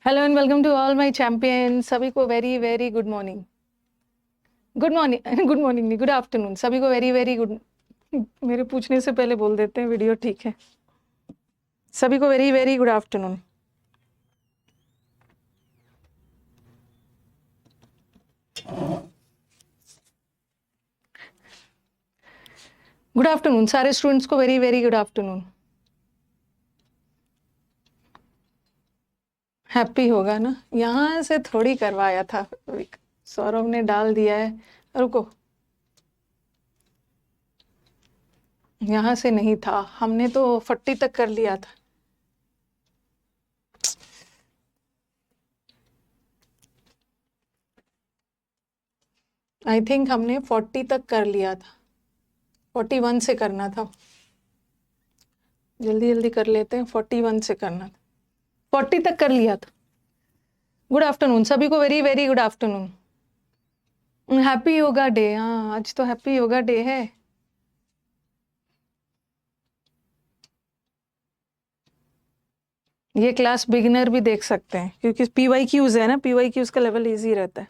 Hello and welcome to all my champion. सभी को very very good morning. Good morning good morning नहीं, good afternoon. सभी को very very good. मेरे पूछने से पहले बोल देते हैं, वीडियो ठीक है। सभी को very very good afternoon. Good afternoon सारे स्टूडेंट्स को very very good afternoon. Happy होगा ना, यहाँ से थोड़ी करवाया था, सौरभ ने डाल दिया है। रुको, यहाँ से नहीं था, हमने तो 40 तक कर लिया था। आई थिंक हमने 40 तक कर लिया था, 41 से करना था। जल्दी जल्दी कर लेते हैं, 41 से करना था, 40 तक कर लिया था। गुड आफ्टरनून सभी को, very very good afternoon. Happy yoga day. हाँ, आज तो हैप्पी योगा डे है। ये क्लास बिगिनर भी देख सकते हैं क्योंकि PYQs है ना, PYQs का लेवल इजी रहता है।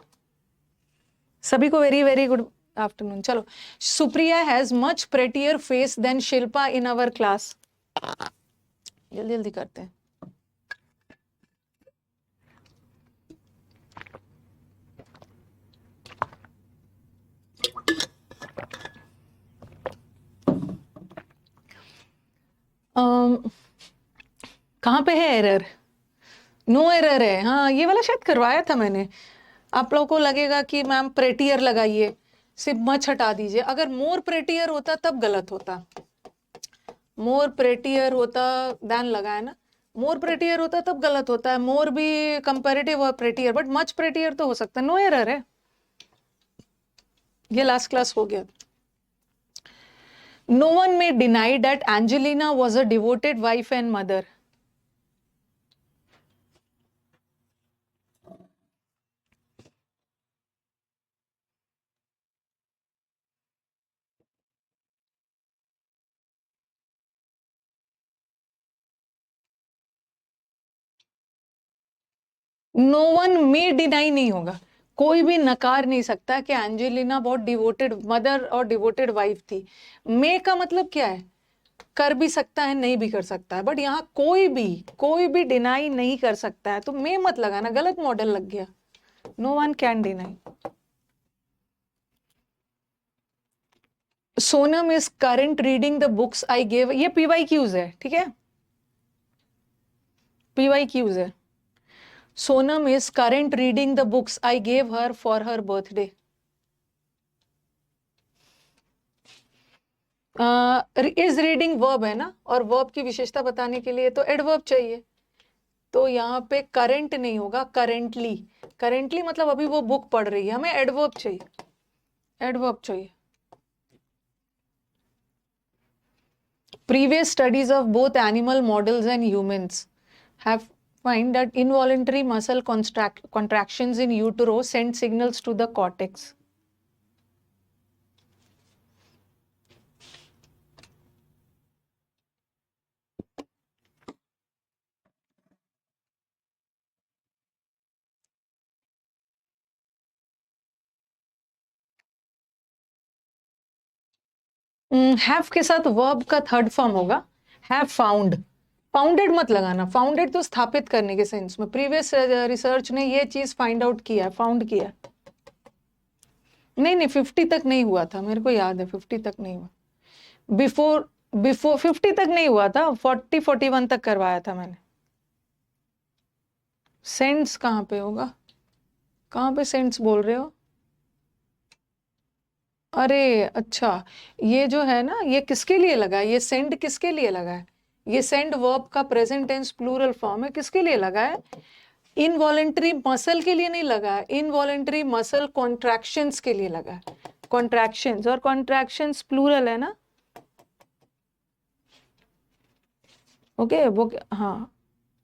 सभी को वेरी वेरी गुड आफ्टरनून। चलो, Supriya has much prettier face than Shilpa in our class. जल्दी जल्दी करते हैं। कहाँ पे है एरर? नो एरर है। हाँ, ये वाला शायद करवाया था मैंने। आप लोगों को लगेगा कि मैम प्रेटियर लगाइए, सिर्फ मच हटा दीजिए। अगर मोर प्रेटियर होता तब गलत होता। मोर प्रेटियर होता, दैन लगाया ना, मोर प्रेटियर होता तब गलत होता है। मोर भी कंपैरेटिव और प्रेटियर, बट मच प्रेटियर तो हो सकता है। नो एरर है, ये लास्ट क्लास हो गया। No one may deny that Angelina was a devoted wife and mother. No one may deny नहीं होगा, कोई भी नकार नहीं सकता कि एंजेलिना बहुत डिवोटेड मदर और डिवोटेड वाइफ थी। मे का मतलब क्या है? कर भी सकता है, नहीं भी कर सकता है, बट यहाँ कोई भी डिनाई नहीं कर सकता है, तो मे मत लगाना, गलत मॉडल लग गया। No one can deny. Sonam is current reading the books I gave. ये PYQs है, ठीक है, PYQs है। Sonam is current reading the books I gave her for her birthday. Is reading verb है ना, और वर्ब की विशेषता बताने के लिए तो एडवर्ब चाहिए। तो यहाँ पे करंट नहीं होगा, करेंटली। करेंटली मतलब अभी वो बुक पढ़ रही है, हमें एडवर्ब चाहिए, एडवर्ब चाहिए। Previous studies of both animal models and humans have find that involuntary muscle contractions in utero send signals to the cortex. Have के साथ वर्ब का थर्ड फॉर्म होगा हैव फाउंड। फाउंडेड मत लगाना, फाउंडेड तो स्थापित करने के सेंस में। प्रीवियस रिसर्च ने ये चीज फाइंड आउट किया, फाउंड किया। नहीं नहीं, 50 तक नहीं हुआ था, मेरे को याद है 50 तक नहीं हुआ। बिफोर बिफोर 50 तक नहीं हुआ था, 41 तक करवाया था मैंने। सेंस कहाँ पे होगा? कहाँ पे सेंस बोल रहे हो? अरे अच्छा, ये जो है ना, ये किसके लिए लगा है? ये सेंड किसके लिए लगा है? ये सेंड वर्ब का प्रेजेंट टेंस प्लूरल फॉर्म है। किसके लिए लगा है? इनवॉलेंटरी मसल के लिए नहीं लगा है, इनवॉलेंटरी मसल कॉन्ट्रैक्शंस के लिए लगा है। कॉन्ट्रैक्शंस, और कॉन्ट्रैक्शंस प्लूरल है ना। ओके वो हाँ,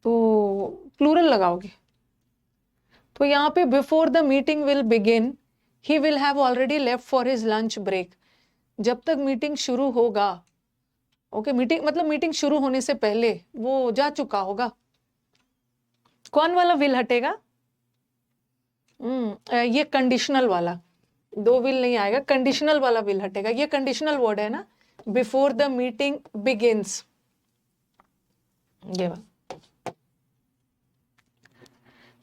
तो प्लूरल लगाओगे। तो यहाँ पे before the meeting will begin he will have already left for his lunch break. जब तक मीटिंग शुरू होगा, ओके मीटिंग मतलब मीटिंग शुरू होने से पहले वो जा चुका होगा। कौन वाला विल हटेगा? ये कंडीशनल वाला, दो विल नहीं आएगा, कंडीशनल वाला विल हटेगा। ये कंडीशनल वर्ड है ना, बिफोर द मीटिंग बिगिंस, ये वाला।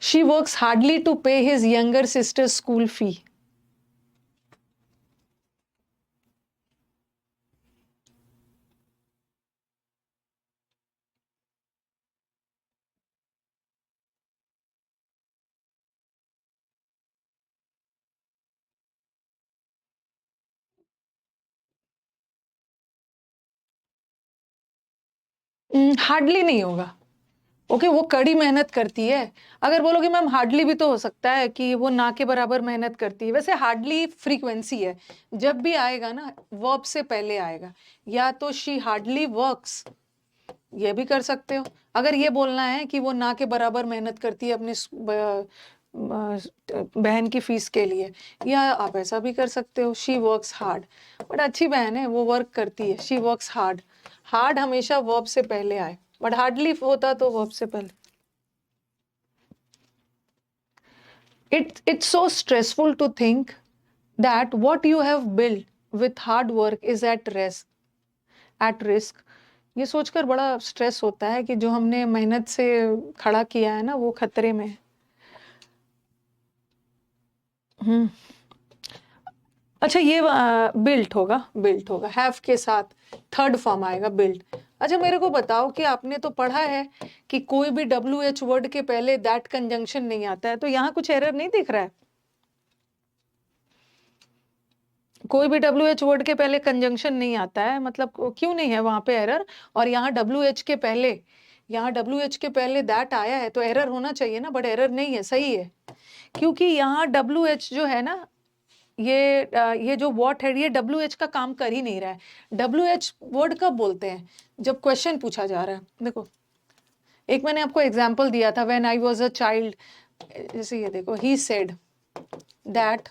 She works hardly to pay his younger sister's school fee. Hardly नहीं होगा। ओके, वो कड़ी मेहनत करती है। अगर बोलोगे मैम हार्डली भी तो हो सकता है कि वो ना के बराबर मेहनत करती है। वैसे हार्डली फ्रीक्वेंसी है, जब भी आएगा ना वर्ब से पहले आएगा। या तो शी हार्डली वर्क्स, ये भी कर सकते हो। अगर ये बोलना है कि वो ना के बराबर मेहनत करती है अपनी बहन की फीस के लिए, या आप ऐसा भी कर सकते हो, शी वर्क्स हार्ड। बट अच्छी बहन है, वो वर्क करती है, शी वर्क्स हार्ड। हार्ड हमेशा वर्ब से पहले आए, बट हार्डली होता तो वर्ब से पहले। It's so stressful to think that what you have built with hard work is at risk. ये सोचकर बड़ा स्ट्रेस होता है कि जो हमने मेहनत से खड़ा किया है ना वो खतरे में है। अच्छा, ये बिल्ट होगा हैव के साथ, थर्ड फॉर्म आएगा बिल्ट। अच्छा, मेरे को बताओ कि आपने तो पढ़ा है कि कोई भी WH वर्ड के पहले दैट कंजंक्शन नहीं आता है, तो यहाँ कुछ एरर नहीं दिख रहा है? कोई भी WH वर्ड के पहले कंजंक्शन नहीं आता है, मतलब क्यों नहीं है वहां पे एरर? और यहाँ WH के पहले दैट आया है, तो एरर होना चाहिए ना, बट एरर नहीं है, सही है। क्योंकि यहाँ WH जो है ना, ये जो वॉट है, ये WH का काम कर ही नहीं रहा है। WH वर्ड कब बोलते हैं? जब क्वेश्चन पूछा जा रहा है। देखो, एक मैंने आपको एग्जाम्पल दिया था, when I was a child, जैसे ये देखो, he said that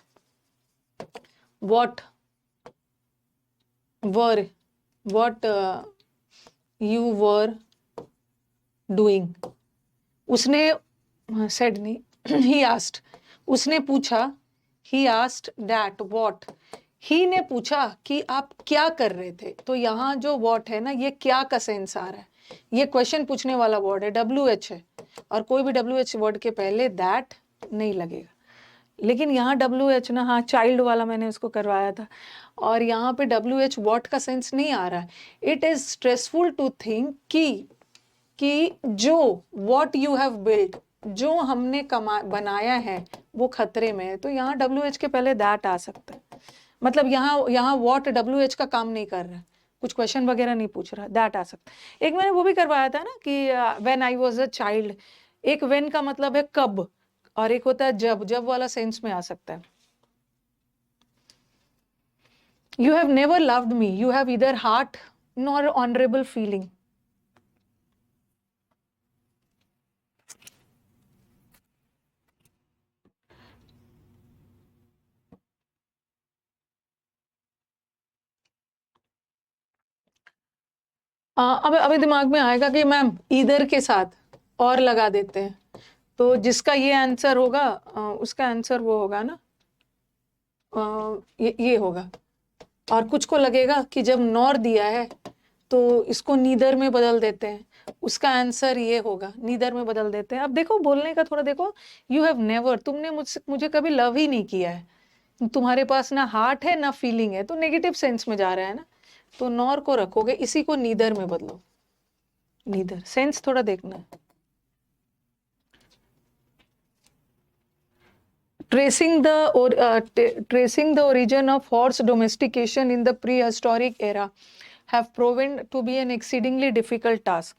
what you were doing। उसने said नहीं, he asked, उसने पूछा, he asked that what, he ने पूछा कि आप क्या कर रहे थे। तो यहाँ जो what है ना, ये क्या का सेंस आ रहा है, ये क्वेश्चन पूछने वाला वर्ड है, WH है, और कोई भी WH वर्ड के पहले that नहीं लगेगा। लेकिन यहाँ WH ना, हाँ चाइल्ड वाला मैंने उसको करवाया था, और यहाँ पे WH वॉट का सेंस नहीं आ रहा है। It is stressful to think कि जो वॉट यू हैव बिल्ट, जो हमने बनाया है वो खतरे में है। तो यहाँ WH के पहले दैट आ सकता है, मतलब यहाँ वॉट WH का काम नहीं कर रहा है, कुछ क्वेश्चन वगैरह नहीं पूछ रहा, दैट आ सकता है। एक मैंने वो भी करवाया था ना कि when I was a child, एक व्हेन का मतलब है कब, और एक होता है जब वाला सेंस में आ सकता है। You have never loved me, you have either heart nor honorable feeling। अभी दिमाग में आएगा कि मैम इधर के साथ और लगा देते हैं, तो जिसका ये आंसर होगा उसका आंसर वो होगा ना, ये होगा। और कुछ को लगेगा कि जब नॉर दिया है तो इसको नीदर में बदल देते हैं, उसका आंसर ये होगा, नीदर में बदल देते हैं। अब देखो बोलने का थोड़ा देखो, यू हैव नेवर, तुमने मुझे कभी लव ही नहीं किया है, तुम्हारे पास ना हार्ट है ना फीलिंग है, तो नेगेटिव सेंस में जा रहा है ना, तो नॉर को रखोगे, इसी को नीदर में बदलो। नीदर सेंस थोड़ा देखना है। Tracing the origin of horse domestication in the prehistoric era have proven to be an exceedingly difficult task.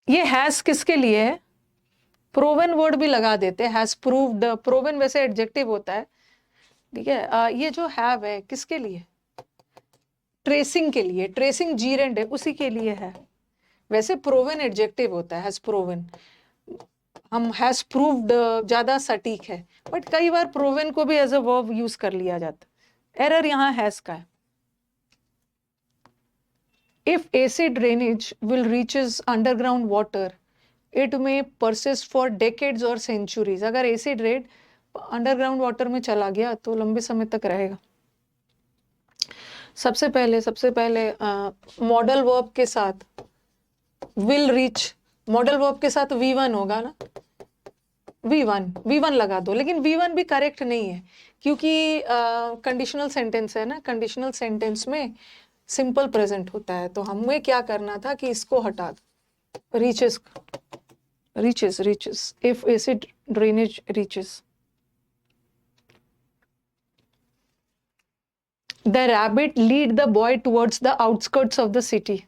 ये हैज किसके लिए है? प्रोवन वर्ड भी लगा देते हैं, हैज प्रूव्ड। प्रोवन वैसे एडजेक्टिव होता है, ठीक है। ये जो हैव है किसके लिए? ट्रेसिंग के लिए, ट्रेसिंग जीरेंड है उसी के लिए है। वैसे प्रोवन एडजेक्टिव होता है, हैज प्रोवन। हम हैज प्रूव्ड ज्यादा सटीक है, बट कई बार प्रोवन को भी एज अ वर्ब यूज कर लिया जाता। एरर यहाँ हैज का है। If acid drainage will reaches underground water, it may persist for decades or centuries. अगर एसिड रेन अंडरग्राउंड वाटर में चला गया तो लंबे समय तक रहेगा। सबसे पहले मॉडल वर्ब के साथ विल रीच, मॉडल वर्ब के साथ V1 होगा ना, V1 लगा दो, लेकिन V1 भी करेक्ट नहीं है क्योंकि कंडीशनल सेंटेंस है ना, कंडीशनल सेंटेंस में सिंपल प्रेजेंट होता है। तो हमें क्या करना था कि इसको हटा दो, reaches if acid drainage reaches. The rabbit lead the boy towards the outskirts of the city.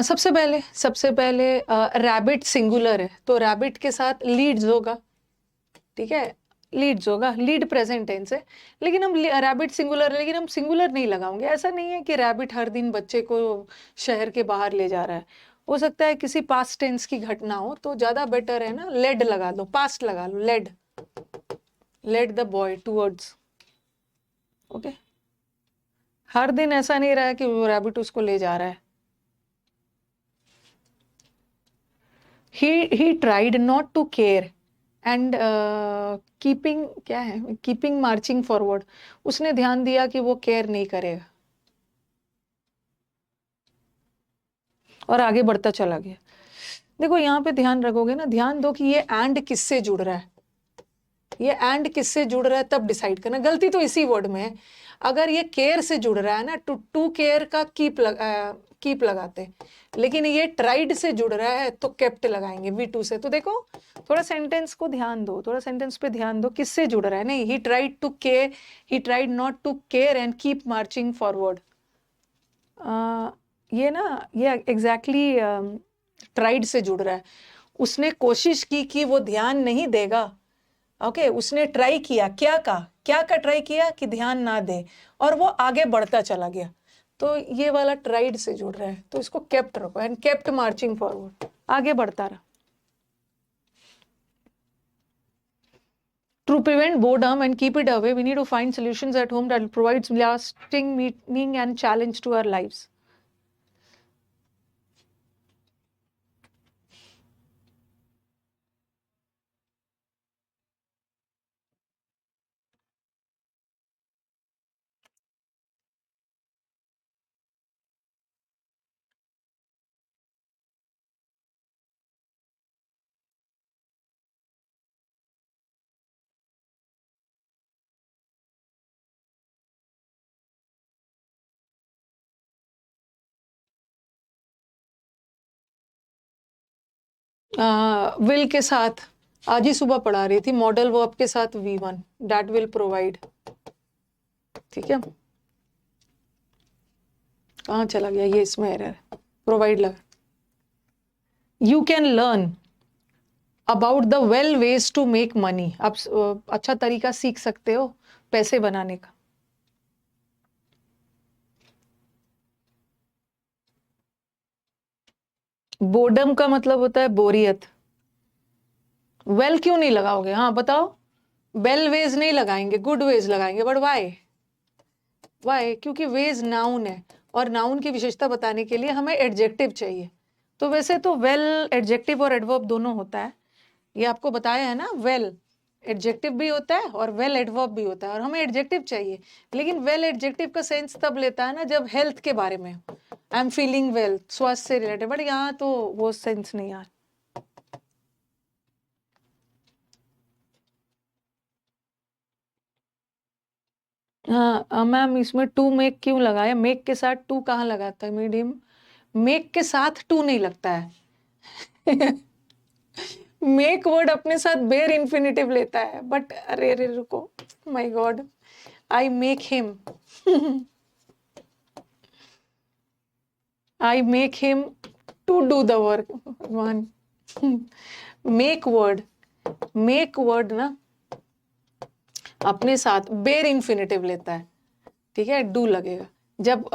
सबसे पहले रैबिट सिंगुलर है तो रैबिट के साथ लीड्स होगा, ठीक है, लीड्स होगा, लीड प्रेजेंट टेंस है, लेकिन हम रैबिट सिंगुलर है, लेकिन हम सिंगुलर नहीं लगाएंगे। ऐसा नहीं है कि रैबिट हर दिन बच्चे को शहर के बाहर ले जा रहा है, हो सकता है किसी पास्ट टेंस की घटना हो, तो ज्यादा बेटर है ना लेड लगा दो, पास्ट लगा लो, led the boy towards. Okay, हर दिन ऐसा नहीं रहा है कि वो रैबिट उसको ले जा रहा है। he tried not to care and keeping marching forward, उसने ध्यान दिया कि वो केयर नहीं करेगा और आगे बढ़ता चला गया। देखो यहाँ पे ध्यान रखोगे ना, ध्यान दो कि ये एंड किससे जुड़ रहा है, ये एंड किससे जुड़ रहा है तब डिसाइड करना। गलती तो इसी वर्ड में है। अगर ये केयर से जुड़ रहा है ना, टू केयर का कीप लगाते, लेकिन ये ट्राइड से जुड़ रहा है तो केप्ट लगाएंगे V2 से। तो देखो थोड़ा सेंटेंस को ध्यान दो, थोड़ा सेंटेंस पे ध्यान दो, किससे जुड़ रहा है। नहीं, he tried not to care and keep marching forward. ये ना, ये एग्जैक्टली ट्राइड से जुड़ रहा है। उसने कोशिश की कि वो ध्यान नहीं देगा। ओके, उसने ट्राई किया, क्या का ट्राई किया कि ध्यान ना दे, और वो आगे बढ़ता चला गया। तो ये वाला ट्राइड से जुड़ रहा है, तो इसको केप्ट रखो, एंड केप्ट मार्चिंग फॉरवर्ड, आगे बढ़ता रहा। To prevent boredom and keep it away, we need to find solutions at home that provides lasting meaning and challenge to our lives. Will के साथ आज ही सुबह पढ़ा रही थी, मॉडल वर्ब के साथ V1, दैट विल प्रोवाइड। ठीक है, कहाँ चला गया ये, इसमें एरर, प्रोवाइड लगा। You can learn about the well ways to make money, आप अच्छा तरीका सीख सकते हो पैसे बनाने का। बोर्डम का मतलब होता है बोरियत। वेल क्यों नहीं लगाओगे, हाँ बताओ। वेल वेज नहीं लगाएंगे, गुड वेज लगाएंगे, बट वाई? क्योंकि वेज नाउन है, और नाउन की विशेषता बताने के लिए हमें एडजेक्टिव चाहिए। तो वैसे तो वेल एडजेक्टिव और एडवर्ब दोनों होता है, ये आपको बताया है ना। वेल एडजेक्टिव भी होता है और वेल एडवर्ब भी होता है, और हमें एडजेक्टिव चाहिए। लेकिन वेल एडजेक्टिव का सेंस तब लेता है ना जब हेल्थ के बारे में, आई एम फीलिंग वेल, स्वास्थ्य से रिलेटेड, बट यहाँ तो वो सेंस नहीं आ। हाँ मैम, इसमें टू मेक क्यों लगाया, मेक के साथ टू कहाँ लगाता है मीडियम, मेक के साथ टू नहीं लगता है। मेक वर्ड अपने साथ बेयर इंफिनिटिव लेता है, बट अरे रुको, my God, I make him, I make him to do the work. One, make word make word ना अपने साथ बेर इन्फिनेटिव लेता है, ठीक है, डू लगेगा। जब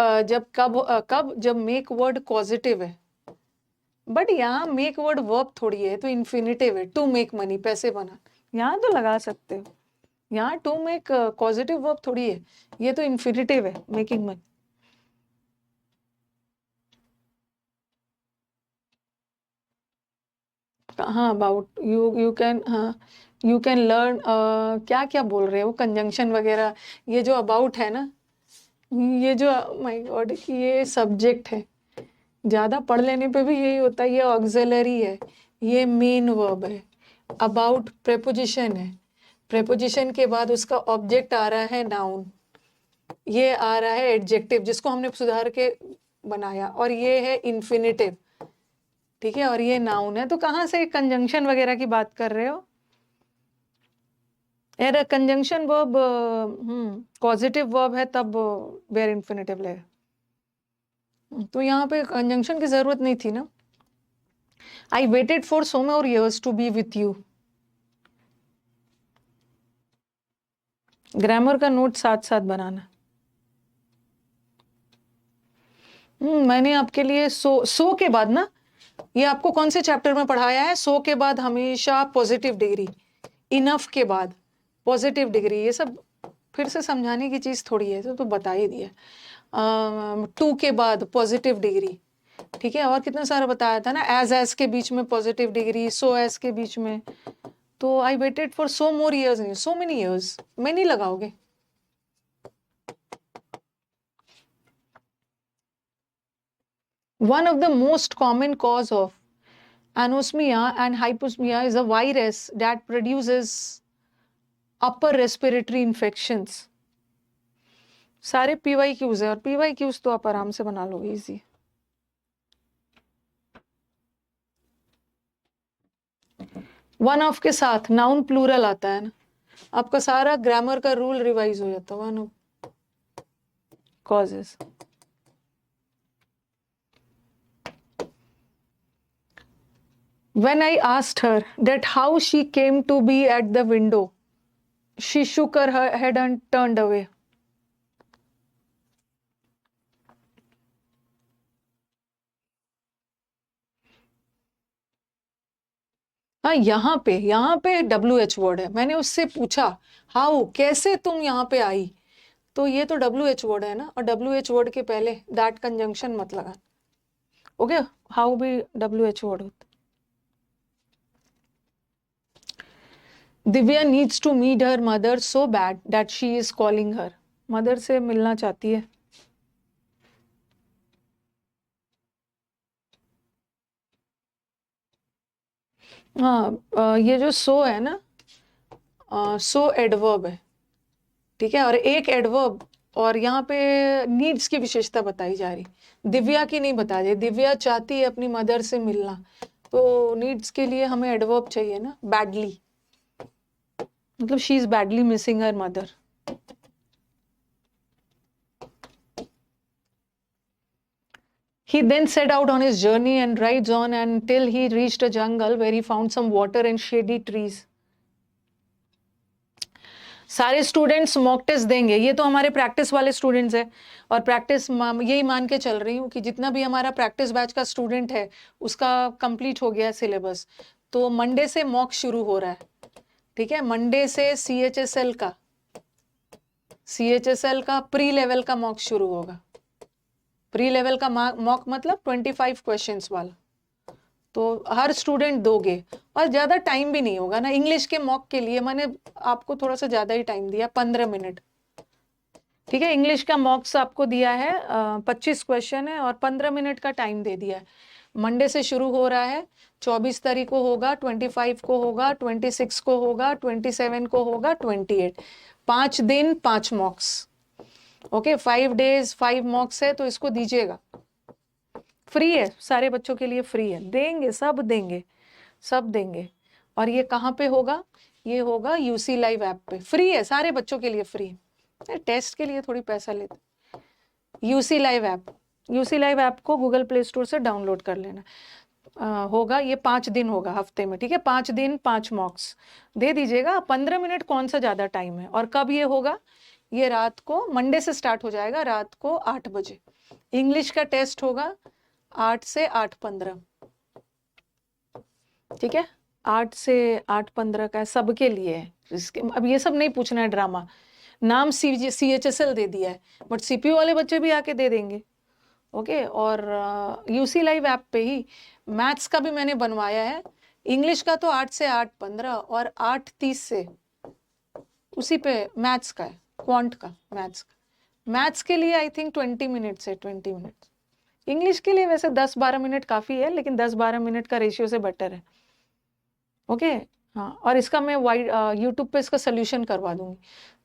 जब मेक वर्ड पॉजिटिव है, बट यहाँ मेक वर्ड वर्ब थोड़ी है, तो इन्फिनेटिव है, टू मेक मनी, पैसे बना, यहाँ तो लगा सकते हो। यहाँ टू मेक पॉजिटिव वर्ब थोड़ी है, ये तो इन्फिनेटिव है, मेकिंग मनी। हाँ अबाउट यू कैन, हाँ यू कैन लर्न, क्या क्या बोल रहे हो, कंजंक्शन वगैरह। ये जो अबाउट है ना, ये जो, माय गॉड, ये सब्जेक्ट है, ज्यादा पढ़ लेने पे भी यही होता है। ये ऑक्सिलरी है, ये मेन वर्ब है, अबाउट प्रेपोजिशन है, प्रेपोजिशन के बाद उसका ऑब्जेक्ट आ रहा है नाउन, ये आ रहा है एडजेक्टिव जिसको हमने सुधार के बनाया, और ये है इन्फिनेटिव, ठीक है, और ये नाउन है। तो कहाँ से कंजंक्शन वगैरह की बात कर रहे हो यार? कंजंक्शन वर्ब पॉजिटिव वर्ब है तब वेयर इन्फिनेटिव लगेगा, तो यहाँ पे कंजंक्शन की जरूरत नहीं थी ना। I waited for so more years to be with you. Grammar का नोट साथ साथ बनाना। मैंने आपके लिए सो के बाद ना, ये आपको कौन से चैप्टर में पढ़ाया है? सो के बाद हमेशा पॉजिटिव डिग्री, इनफ के बाद पॉजिटिव डिग्री, ये सब फिर से समझाने की चीज थोड़ी है, तो बता ही दिया। टू के बाद पॉजिटिव डिग्री, ठीक है, और कितना सारा बताया था ना, एज के बीच में पॉजिटिव डिग्री, सो एज के बीच में। तो आई waited for so more years, नहीं सो मेनी इयर्स, मैं नहीं लगाओगे। One of the most common cause of anosmia and hyposmia is a virus that produces upper respiratory infections. सारे PYQs है, और PYQs तो आप आराम से बना लोगे इजी। वन ऑफ के साथ नाउन प्लूरल आता है ना, आपका सारा ग्रामर का रूल रिवाइज हो जाता है। One of causes. When I asked her that how she came to be at the window, she shook her head and turned away. हाँ, यहाँ पे WH वर्ड है। मैंने उससे पूछा हाउ, कैसे तुम यहाँ पे आई, तो ये तो WH वर्ड है ना, और WH वर्ड के पहले दैट कंजंक्शन मत लगा। ओके, हाउ भी WH वर्ड होता। Divya needs to meet her mother so bad that she is calling her. Mother से मिलना चाहती है। हाँ, ये जो सो है ना, सो एडवर्ब है, ठीक है, और एक एडवर्ब, और यहाँ पे नीड्स की विशेषता बताई जा रही, दिव्या की नहीं बता रही। दिव्या चाहती है अपनी मदर से मिलना, तो नीड्स के लिए हमें एडवर्ब चाहिए ना, बैडली, मतलब she is badly missing her mother. He then set out on his journey and rides on until he reached a jungle where he found some water and shady trees. सारे students mock test देंगे, ये तो हमारे practice वाले students हैं, और practice यही मान के चल रही हूँ कि जितना भी हमारा प्रैक्टिस बैच का स्टूडेंट है उसका कंप्लीट हो गया सिलेबस। तो मंडे से मॉक शुरू हो रहा है, ठीक है, मंडे से CHSL का प्री लेवल का मॉक शुरू होगा। प्री लेवल का मॉक मतलब 25 क्वेश्चंस वाला, तो हर स्टूडेंट दोगे, और ज़्यादा टाइम भी नहीं होगा ना। इंग्लिश के मॉक के लिए मैंने आपको थोड़ा सा ज़्यादा ही टाइम दिया, 15 मिनट, ठीक है। इंग्लिश का मॉक्स आपको दिया है 25 क्वेश्चन है, और 15 मिनट का टाइम दे दिया है। मंडे से शुरू हो रहा है, 24 तारीख को होगा, 25 को होगा, 26 को होगा, 27 को होगा, 28, 5 दिन 5 मॉक्स, ओके, 5 days 5 मॉक्स है, तो इसको दीजिएगा। फ्री है, सारे बच्चों के लिए फ्री है, देंगे, सब देंगे, सब देंगे। और ये कहाँ पे होगा? ये होगा UC लाइव ऐप पे, फ्री है, सारे बच्चों के लिए फ्री है। टेस्ट के लिए थोड़ी पैसा लेते। UC लाइव ऐप को गूगल प्ले स्टोर से डाउनलोड कर लेना। होगा, ये 5 दिन होगा हफ्ते में, ठीक है, 5 दिन 5 मॉक्स दे दीजिएगा। 15 मिनट कौन सा ज़्यादा टाइम है। और कब ये होगा, ये रात को, मंडे से स्टार्ट हो जाएगा रात को 8 बजे। इंग्लिश का टेस्ट होगा 8 से 8:15, ठीक है, 8 से 8:15 का सबके लिए है। इसके अब ये सब नहीं पूछना है ड्रामा, नाम CHSL दे दिया है, बट CPU वाले बच्चे भी आके दे देंगे। ओके, और UC लाइव ऐप पे ही मैथ्स का भी मैंने बनवाया है। इंग्लिश का तो 8 से 8:15 और 8:30 से उसी पे मैथ्स का है, क्वांट का मैथ्स का। मैथ्स के लिए आई थिंक 20 मिनट्स है, 20 मिनट। इंग्लिश के लिए वैसे 10-12 मिनट काफ़ी है, लेकिन 10-12 मिनट का रेशियो से बेटर है। ओके, हाँ, और इसका मैं यूट्यूब पे इसका सोल्यूशन करवा दूंगी।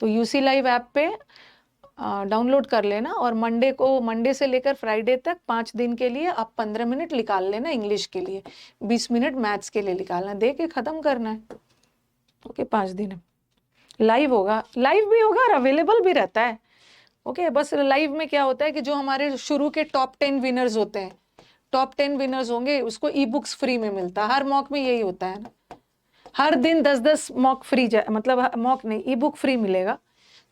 तो UC लाइव ऐप पे डाउनलोड कर लेना, और मंडे से लेकर फ्राइडे तक 5 दिन के लिए आप 15 मिनट निकाल लेना इंग्लिश के लिए, 20 मिनट मैथ्स के लिए निकालना, दे के ख़त्म करना है। ओके, 5 दिन लाइव होगा, लाइव भी होगा और अवेलेबल भी रहता है। ओके, बस लाइव में क्या होता है कि जो हमारे शुरू के टॉप 10 विनर्स होते हैं, टॉप 10 विनर्स होंगे, उसको ई-बुक्स फ्री में मिलता है। हर मॉक में यही होता है ना, हर दिन 10-10 मॉक फ्री, मतलब मॉक नहीं, ई बुक फ्री मिलेगा।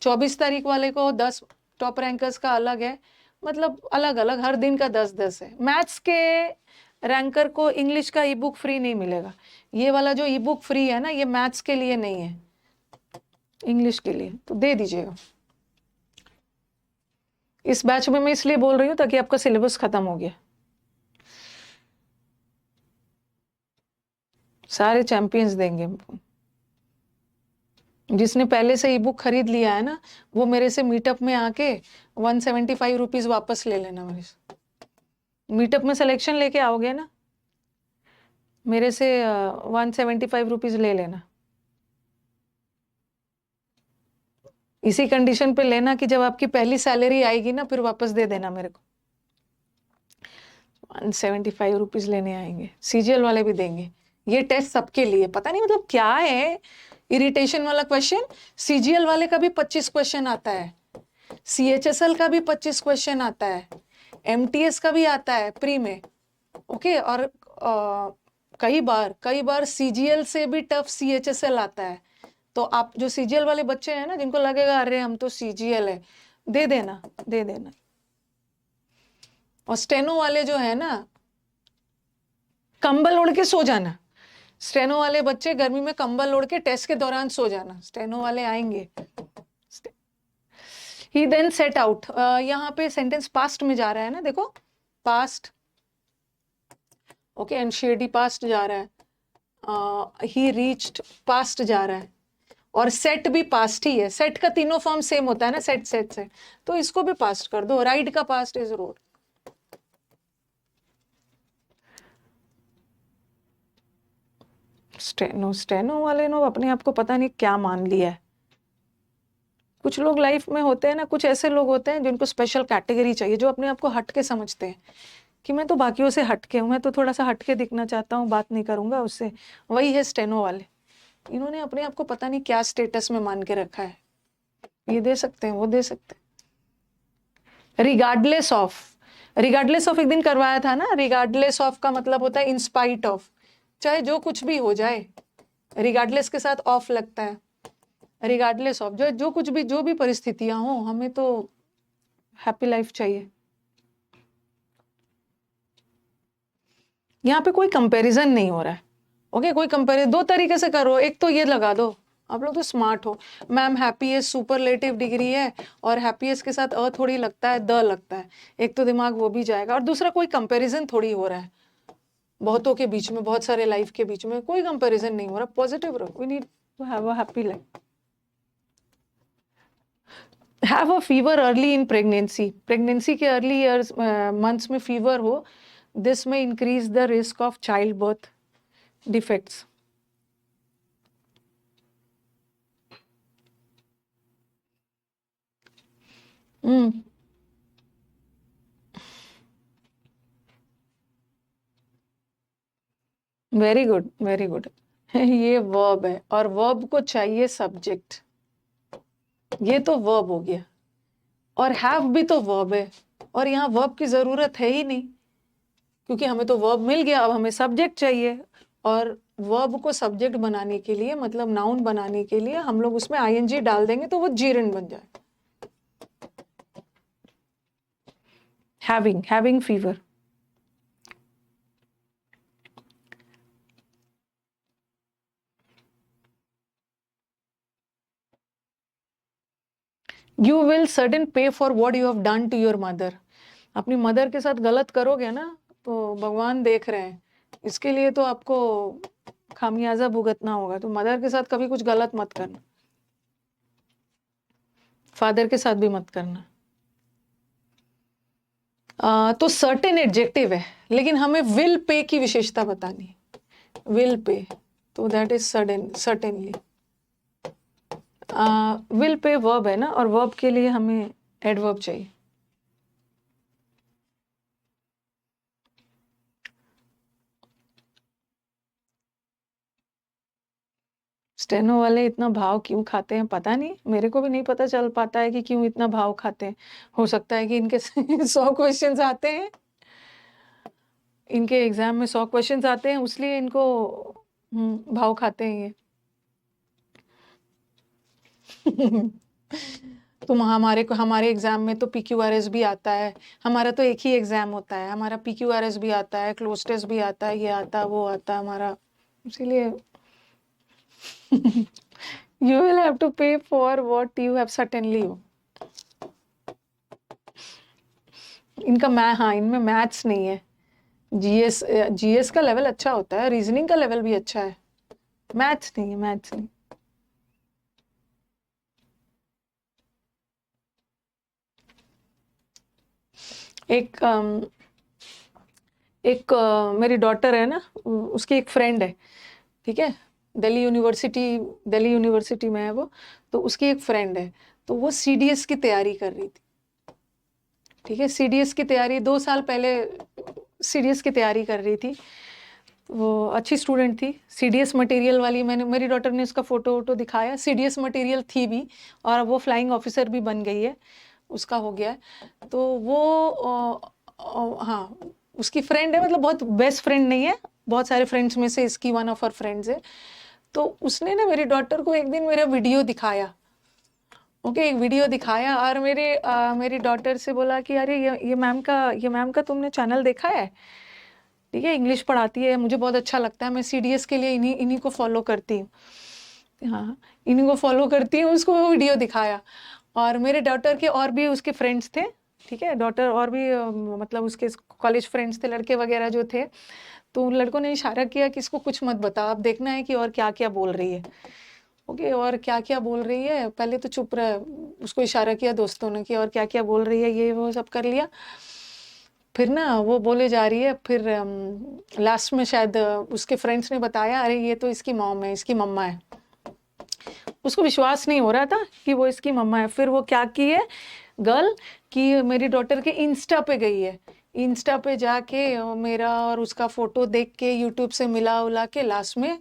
24 तारीख वाले को 10 टॉप रैंकर्स का अलग है, मतलब अलग अलग हर दिन का 10-10 है। मैथ्स के रैंकर को इंग्लिश का ई बुक फ्री नहीं मिलेगा। ये वाला जो ई बुक फ्री है ना, ये मैथ्स के लिए नहीं है, इंग्लिश के लिए, तो दे दीजिएगा। इस बैच में मैं इसलिए बोल रही हूँ ताकि आपका सिलेबस खत्म हो गया। सारे चैंपियंस देंगे हमको। जिसने पहले से ई बुक खरीद लिया है ना, वो मेरे से मीटअप में आके 175 रुपीज वापस ले लेना मेरे से। मीटअप में सिलेक्शन लेके आओगे ना, मेरे से 175 रुपीज ले लेना। इसी कंडीशन पे लेना कि जब आपकी पहली सैलरी आएगी ना, फिर वापस दे देना मेरे को। 175 रुपीज लेने आएंगे, CGL वाले भी देंगे। ये टेस्ट सबके लिए, पता नहीं मतलब क्या है इरिटेशन वाला क्वेश्चन। CGL वाले का भी 25 क्वेश्चन आता है, CHSL का भी 25 क्वेश्चन आता है, MTS का भी आता है प्री में। ओके, और कई बार CGL से भी टफ CHSL आता है। तो आप जो CGL वाले बच्चे हैं ना, जिनको लगेगा अरे हम तो CGL है, दे देना, दे देना। और स्टेनो वाले जो है ना, कंबल ओढ़ के सो जाना। स्टेनो वाले बच्चे गर्मी में कंबल ओढ़ के टेस्ट के दौरान सो जाना, स्टेनो वाले आएंगे। ही देन सेट आउट, यहाँ पे सेंटेंस पास्ट में जा रहा है ना, देखो पास्ट। ओके, एंड पास्ट जा रहा है, ही रीच्ड पास्ट जा रहा है, और सेट भी पास्ट ही है। सेट का तीनों फॉर्म सेम होता है ना, सेट सेट से, तो इसको भी पास्ट कर दो। राइड का पास्ट इज रोड। स्टेनो वाले नो अपने आप को पता नहीं क्या मान लिया है। कुछ लोग लाइफ में होते हैं ना, कुछ ऐसे लोग होते हैं जिनको स्पेशल कैटेगरी चाहिए, जो अपने आप को हटके समझते हैं कि मैं तो बाकियों से हटके हूँ, मैं तो थोड़ा सा हटके दिखना चाहता हूँ, बात नहीं करूंगा उससे। वही है स्टेनो वाले। इन्होंने अपने आप को पता नहीं क्या स्टेटस में मान के रखा है, ये दे सकते हैं, वो दे सकते हैं। रिगार्डलेस ऑफ एक दिन करवाया था ना। रिगार्डलेस ऑफ का मतलब होता है इन स्पाइट ऑफ, चाहे जो कुछ भी हो जाए, रिगार्डलेस के साथ ऑफ लगता है। रिगार्डलेस ऑफ, जो कुछ भी, जो भी परिस्थितियां हो, हमें तो हैप्पी लाइफ चाहिए। यहाँ पे कोई कंपैरिजन नहीं हो रहा है। ओके, कोई कंपैरिजन दो तरीके से करो। एक तो ये लगा दो, आप लोग तो स्मार्ट हो, मैम हैप्पीएस्ट सुपरलेटिव डिग्री है, और हैप्पीएस्ट के साथ थोड़ी लगता है, द लगता है, एक तो दिमाग वो भी जाएगा। और दूसरा, कोई कंपैरिजन थोड़ी हो रहा है बहुतों के बीच में, बहुत सारे लाइफ के बीच में कोई कंपैरिजन नहीं हो रहा। पॉजिटिव रहो, we need to have a happy life. Have a fever early in pregnancy के अर्ली ईयर्स मंथ्स में फीवर हो, दिस में increase the risk of child birth defects. Very good, very good. ये verb है, और verb को चाहिए subject, ये तो वर्ब हो गया। और हैव भी तो वर्ब है, और यहाँ वर्ब की जरूरत है ही नहीं। क्योंकि हमें तो वर्ब मिल गया, अब हमें सब्जेक्ट चाहिए, और वर्ब को सब्जेक्ट बनाने के लिए, मतलब नाउन बनाने के लिए हम लोग उसमें आईएनजी डाल देंगे तो वो जीरेंड बन जाए। Having fever. You will certain pay for what you have done to your mother. अपनी मदर के साथ गलत करोगे ना तो भगवान देख रहे हैं, इसके लिए तो आपको खामियाजा भुगतना होगा। तो मदर के साथ कभी कुछ गलत मत करना, फादर के साथ भी मत करना। तो सर्टेन एडजेक्टिव है, लेकिन हमें विल पे की विशेषता बतानी है। विल पे, तो that is certainly. Will pay verb है ना, और वर्ब के लिए हमें एडवर्ब चाहिए। स्टेनो वाले इतना भाव क्यों खाते हैं पता नहीं, मेरे को भी नहीं पता चल पाता है कि क्यों इतना भाव खाते हैं। हो सकता है कि इनके 100 क्वेश्चंस आते हैं, इनके एग्जाम में 100 क्वेश्चंस आते हैं, इसलिए इनको भाव खाते हैं ये। तो हमारे एग्जाम में तो PQRS भी आता है। हमारा तो एक ही एग्जाम होता है, हमारा PQRS भी आता है, क्लोज टेस्ट भी आता है, ये आता है वो आता है हमारा, इसीलिए you will have to pay for what you have certainly हो। इनमें मैथ्स नहीं है। जीएस का लेवल अच्छा होता है, रीजनिंग का लेवल भी अच्छा है, मैथ्स नहीं है, मैथ्स नहीं। एक मेरी डॉटर है ना, उसकी एक फ्रेंड है, ठीक है, दिल्ली यूनिवर्सिटी में है वो। तो उसकी एक फ्रेंड है, तो वो सीडीएस की तैयारी कर रही थी, ठीक है, सीडीएस की तैयारी 2 साल पहले सीडीएस की तैयारी कर रही थी। वो अच्छी स्टूडेंट थी, सीडीएस मटेरियल वाली। मेरी डॉटर ने उसका फोटो वोटो दिखाया, सीडीएस मटेरियल थी भी, और वो फ्लाइंग ऑफिसर भी बन गई है, उसका हो गया है। तो वो हाँ, उसकी फ्रेंड है, मतलब बहुत बेस्ट फ्रेंड नहीं है, बहुत सारे फ्रेंड्स में से इसकी वन ऑफ हर फ्रेंड्स है। तो उसने ना मेरी डॉटर को एक दिन मेरा वीडियो दिखाया, ओके, एक वीडियो दिखाया, और मेरी डॉटर से बोला कि अरे ये मैम का तुमने चैनल देखा है, ठीक है, इंग्लिश पढ़ाती है, मुझे बहुत अच्छा लगता है, मैं सीडीएस के लिए इन्हीं को फॉलो करती हूँ। हाँ, इन्हीं को फॉलो करती हूँ। उसको वो वीडियो दिखाया, और मेरे डॉटर के और भी उसके फ्रेंड्स थे, ठीक है, डॉटर और भी मतलब उसके कॉलेज फ्रेंड्स थे, लड़के वगैरह जो थे। तो उन लड़कों ने इशारा किया कि इसको कुछ मत बता, अब देखना है कि और क्या क्या बोल रही है, ओके, और क्या क्या बोल रही है, पहले तो चुप रहे। उसको इशारा किया दोस्तों ने कि और क्या क्या बोल रही है, ये वो सब कर लिया। फिर ना वो बोले जा रही है, फिर लास्ट में शायद उसके फ्रेंड्स ने बताया, अरे ये तो इसकी मॉम है, इसकी मम्मा है। उसको विश्वास नहीं हो रहा था कि वो इसकी मम्मा है। फिर वो क्या की है गर्ल, कि मेरी डॉटर के इंस्टा पे गई है, इंस्टा पे जाके मेरा और उसका फोटो देख के यूट्यूब से मिला उला के लास्ट में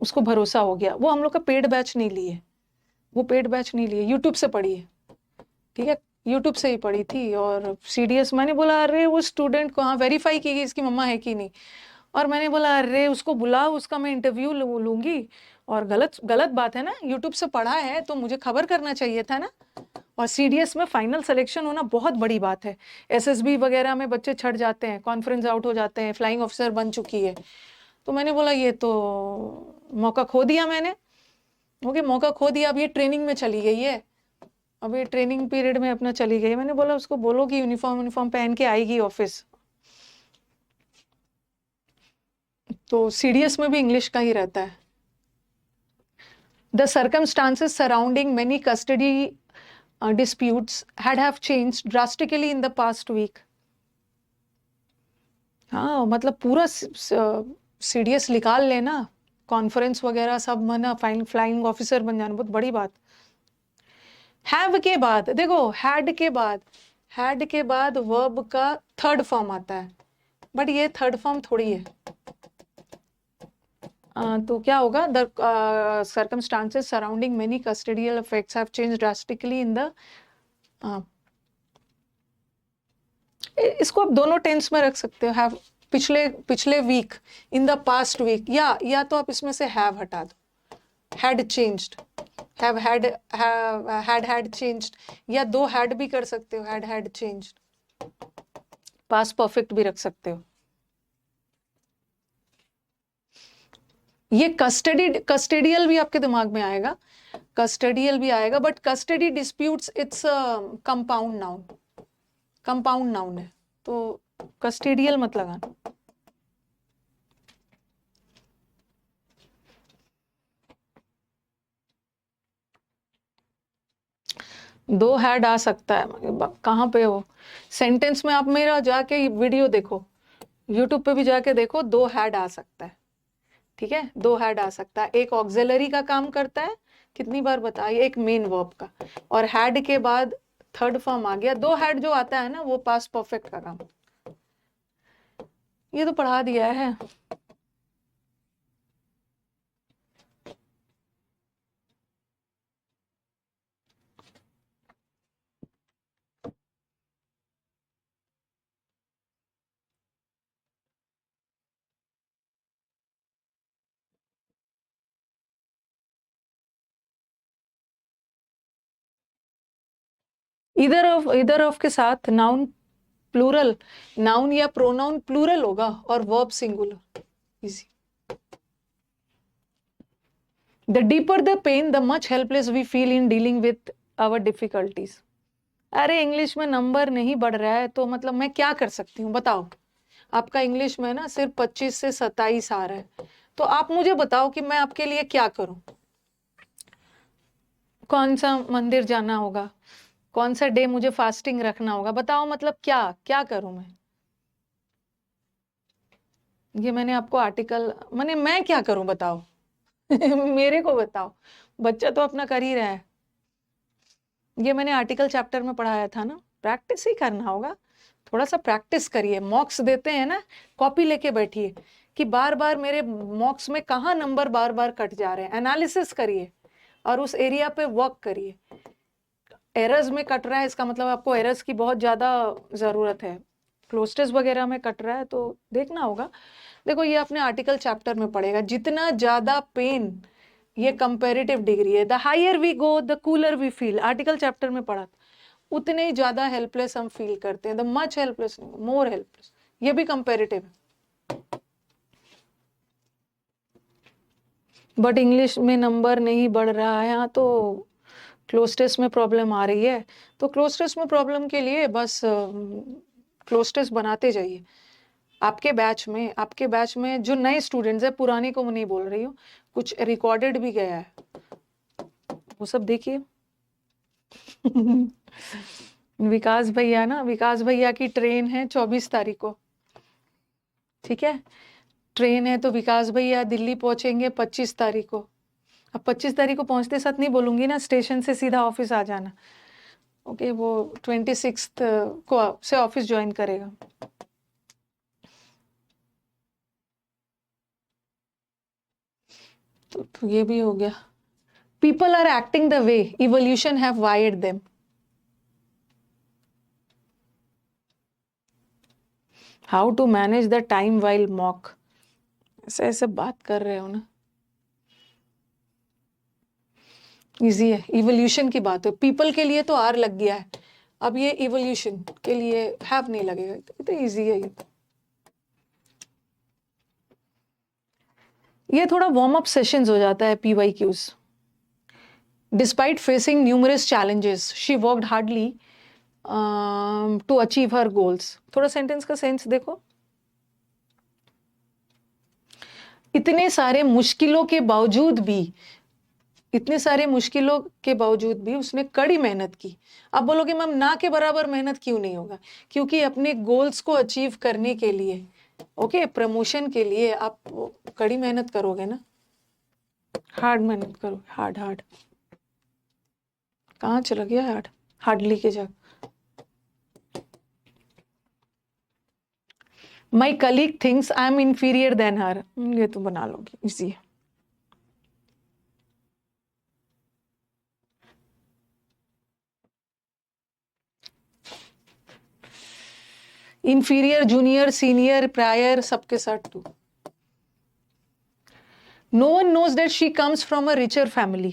उसको भरोसा हो गया। वो हम लोग का पेड बैच नहीं लिए, वो पेड बैच नहीं लिए, यूट्यूब से पढ़ी है, ठीक है, यूट्यूब से ही पढ़ी थी। और सीडीएस, मैंने बोला अरे वो स्टूडेंट को हाँ वेरीफाई की इसकी मम्मा है कि नहीं, और मैंने बोला अरे उसको बुलाओ, उसका मैं इंटरव्यू लूंगी। और गलत गलत बात है ना, यूट्यूब से पढ़ा है तो मुझे खबर करना चाहिए था ना। और सीडीएस में फाइनल सिलेक्शन होना बहुत बड़ी बात है, एसएसबी वगैरह में बच्चे छट जाते हैं, कॉन्फ्रेंस आउट हो जाते हैं, फ्लाइंग ऑफिसर बन चुकी है। तो मैंने बोला ये तो मौका खो दिया मैंने, ओके, मौका खो दिया। अब ये ट्रेनिंग में चली गई है, अब ये ट्रेनिंग पीरियड में अपना चली गई। मैंने बोला उसको बोलो कि यूनिफॉर्म पहन के आएगी ऑफिस। तो सीडीएस में भी इंग्लिश का ही रहता है। The circumstances surrounding many custody disputes had have changed drastically in the past week। हाँ, मतलब पूरा सीडीएस निकाल लेना, कॉन्फ्रेंस वगैरह सब मना, फ्लाइंग ऑफिसर बन जाना, बहुत बड़ी बात। हैव के बाद देखो, हैड के बाद वर्ब का थर्ड फॉर्म आता है, बट ये थर्ड फॉर्म थोड़ी है। तो क्या होगा, the circumstances surrounding many custodial effects have changed drastically in the इसको आप दोनों टेंस में रख सकते हो, हैव पिछले पिछले week, in the past week, या तो आप इसमें से हैव हटा दो, had changed, have had changed, या दो हैड भी कर सकते हो, हैड चेंज्ड। पास्ट परफेक्ट भी रख सकते हो। ये कस्टडियल भी आपके दिमाग में आएगा, कस्टडियल भी आएगा, but custody disputes its compound noun, compound noun है, तो कस्टडियल मत लगाना। दो हैड आ सकता है, कहाँ पे हो सेंटेंस में? आप मेरा जाके वीडियो देखो, यूट्यूब पे भी जाके देखो, दो हैड आ सकता है, ठीक है, दो हैड आ सकता है। एक ऑक्सिलरी का काम करता है, कितनी बार बताइए, एक मेन वर्ब का, और हैड के बाद थर्ड फॉर्म आ गया। दो हैड जो आता है ना, वो पास्ट परफेक्ट का काम। ये तो पढ़ा दिया है। इधर ऑफ के साथ नाउन प्लूरल, नाउन या प्रोनाउन प्लूरल होगा और verb singular, easy. The deeper the pain the much helpless we feel in dealing with our difficulties. अरे इंग्लिश में नंबर नहीं बढ़ रहा है तो मतलब मैं क्या कर सकती हूँ बताओ? आपका इंग्लिश में ना सिर्फ 25 से 27 आ रहा है, तो आप मुझे बताओ कि मैं आपके लिए क्या करूं? कौन सा मंदिर जाना होगा, कौन सा डे मुझे फास्टिंग रखना होगा, बताओ मतलब क्या क्या करूं मैं? ये मैंने आपको आर्टिकल, मैंने मैं क्या करूं बताओ? मेरे को बताओ, बच्चा तो अपना कर ही रहा है। ये मैंने आर्टिकल चैप्टर में पढ़ाया था ना, प्रैक्टिस ही करना होगा, थोड़ा सा प्रैक्टिस करिए। मॉक्स देते हैं ना, कॉपी लेके बैठिए कि बार बार मेरे मॉक्स में कहाँ नंबर बार बार कट जा रहे हैं, एनालिसिस करिए और उस एरिया पे वर्क करिए। एरर्स में कट रहा है, इसका मतलब आपको एरर्स की बहुत ज्यादा जरूरत है। क्लोस्टेस वगैरह में कट रहा है तो देखना होगा। देखो ये अपने आर्टिकल चैप्टर में पड़ेगा, जितना ज्यादा पेन, ये कंपेरेटिव डिग्री है, the higher we go the cooler we feel, article chapter में पढ़ा, उतने ही ज्यादा हेल्पलेस हम फील करते हैं, the much helpless, more helpless, ये भी कंपेरेटिव है। बट इंग्लिश में नंबर नहीं बढ़ रहा है, यहाँ तो क्लोज टेस्ट में प्रॉब्लम आ रही है, तो क्लोज टेस्ट में प्रॉब्लम के लिए बस क्लोज टेस्ट बनाते जाइए। आपके बैच में जो नए स्टूडेंट्स हैं, पुराने को मैं नहीं बोल रही हूँ, कुछ रिकॉर्डेड भी गया है, वो सब देखिए। विकास भैया ना, विकास भैया की ट्रेन है 24 तारीख को, ठीक है, ट्रेन है, तो विकास भैया दिल्ली पहुंचेंगे 25 तारीख को। अब 25 तारीख को पहुंचते साथ नहीं बोलूंगी ना, स्टेशन से सीधा ऑफिस आ जाना, ओके, वो 26 को से ऑफिस ज्वाइन करेगा। तो ये भी हो गया। People are acting the way evolution have wired them. How to manage the time while mock, ऐसे ऐसे बात कर रहे हो ना, इजी है, इवोल्यूशन की बात है। पीपल के लिए तो आर लग गया है, अब ये इवोल्यूशन के लिए हैव नहीं लगेगा, तो इजी है ये। ये थोड़ा वार्म अप सेशंस हो जाता है PYQs। Despite facing numerous challenges she worked hardly to achieve her goals. थोड़ा सेंटेंस का सेंस देखो, इतने सारे मुश्किलों के बावजूद भी, इतने सारे मुश्किलों के बावजूद भी उसने कड़ी मेहनत की। आप बोलोगे मैम ना के बराबर मेहनत क्यों नहीं होगा? क्योंकि अपने गोल्स को अचीव करने के लिए, ओके, प्रमोशन के लिए आप कड़ी मेहनत करोगे ना, हार्ड मेहनत करो, हार्ड हार्ड, कहाँ चला गया हार्ड, हार्डली के जगह। My colleague thinks I am inferior than her, ये तो बना लोगी, इजी है। इंफीरियर, जूनियर, सीनियर, प्रायर, सबके साथ to. No one knows that she comes from a richer family.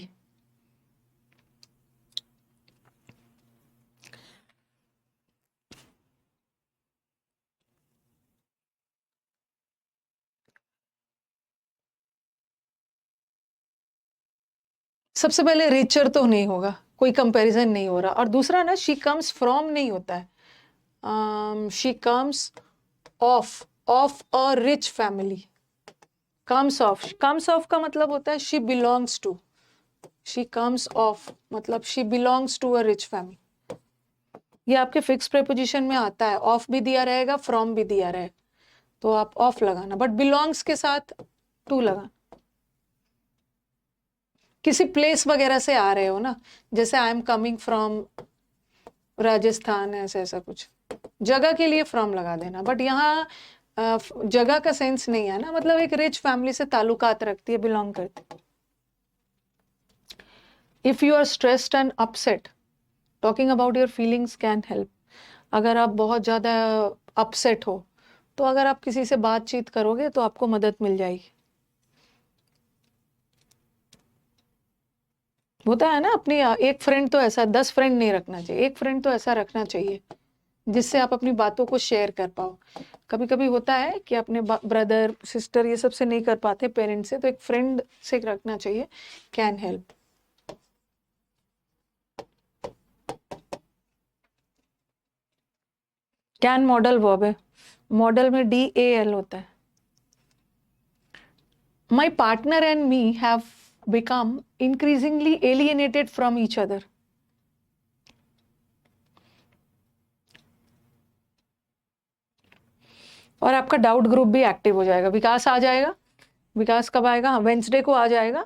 सबसे पहले रिचर तो नहीं होगा, कोई कंपैरिजन नहीं हो रहा. और दूसरा ना, शी कम्स फ्रॉम नहीं होता है, she comes of a rich family. Comes of का मतलब होता है she belongs to. She comes of मतलब she belongs to a rich family. ये आपके फिक्स प्रेपोजिशन में आता है, ऑफ भी दिया रहेगा, फ्रॉम भी दिया रहेगा, तो आप ऑफ लगाना. बट बिलोंग्स के साथ टू लगाना. किसी प्लेस वगैरह से आ रहे हो ना, जैसे I am coming from Rajasthan, ऐसे ऐसा कुछ जगह के लिए फ्रॉम लगा देना. बट यहाँ जगह का सेंस नहीं है ना, मतलब एक रिच फैमिली से ताल्लुकात रखती है, बिलोंग करती है. If you are stressed and upset, talking about your feelings can help. अगर आप बहुत ज़्यादा अपसेट हो, तो अगर आप किसी से बातचीत करोगे तो आपको मदद मिल जाएगी. होता है ना, अपनी एक फ्रेंड तो ऐसा, 10 फ्रेंड नहीं रखना चाहिए, एक फ्रेंड तो ऐसा रखना चाहिए जिससे आप अपनी बातों को शेयर कर पाओ. कभी कभी होता है कि अपने ब्रदर सिस्टर ये सब से नहीं कर पाते, पेरेंट्स से, तो एक फ्रेंड से रखना चाहिए, can help. Can modal verb है, मॉडल में DAL होता है. My partner and me have become increasingly alienated from each other. और आपका डाउट ग्रुप भी एक्टिव हो जाएगा. विकास आ जाएगा. विकास कब आएगा? वेंसडे को आ जाएगा.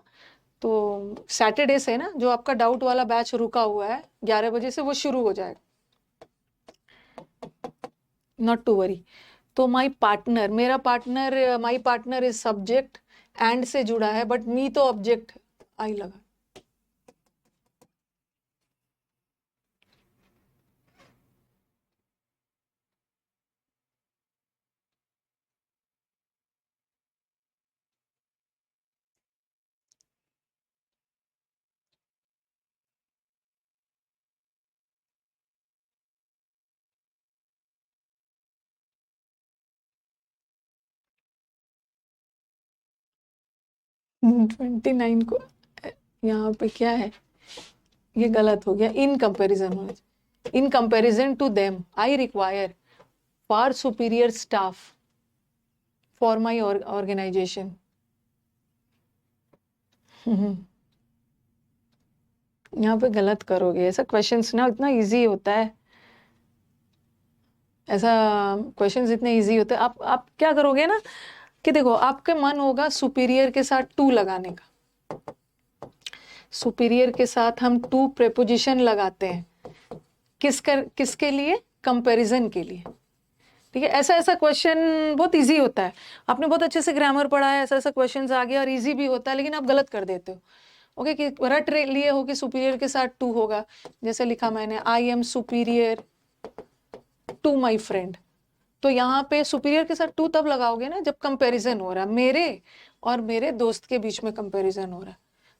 तो सैटरडे से ना, जो आपका डाउट वाला बैच रुका हुआ है 11 बजे से, वो शुरू हो जाएगा. Not to worry. तो माई पार्टनर, मेरा partner, my partner is subject, and से जुड़ा है, बट मी तो ऑब्जेक्ट आई लगा. ट्वेंटी 29 को यहाँ पे क्या है, ये गलत हो गया. इन कंपेरिजन होना चाहिए. In comparison to them I require far superior staff for my organisation. यहाँ पे गलत करोगे. ऐसा क्वेश्चंस ना इतना इजी होता है, ऐसा क्वेश्चंस इतने इजी होते हैं. आप क्या करोगे ना, कि देखो, आपके मन होगा सुपीरियर के साथ टू लगाने का. सुपीरियर के साथ हम टू प्रेपोजिशन लगाते हैं, किसके लिए? कंपैरिजन के लिए. ठीक है, ऐसा ऐसा क्वेश्चन बहुत इजी होता है. आपने बहुत अच्छे से ग्रामर पढ़ा है, ऐसा ऐसा क्वेश्चन आ गया और इजी भी होता है, लेकिन आप गलत कर देते हो. ओके, कि रट लिए हो कि सुपीरियर के साथ टू होगा. जैसे लिखा मैंने, I am superior to my friend. तो यहाँ पे सुपीरियर के साथ टू तब लगाओगे ना जब कंपैरिजन हो रहा है, मेरे और मेरे दोस्त के बीच में कंपैरिजन हो रहा है,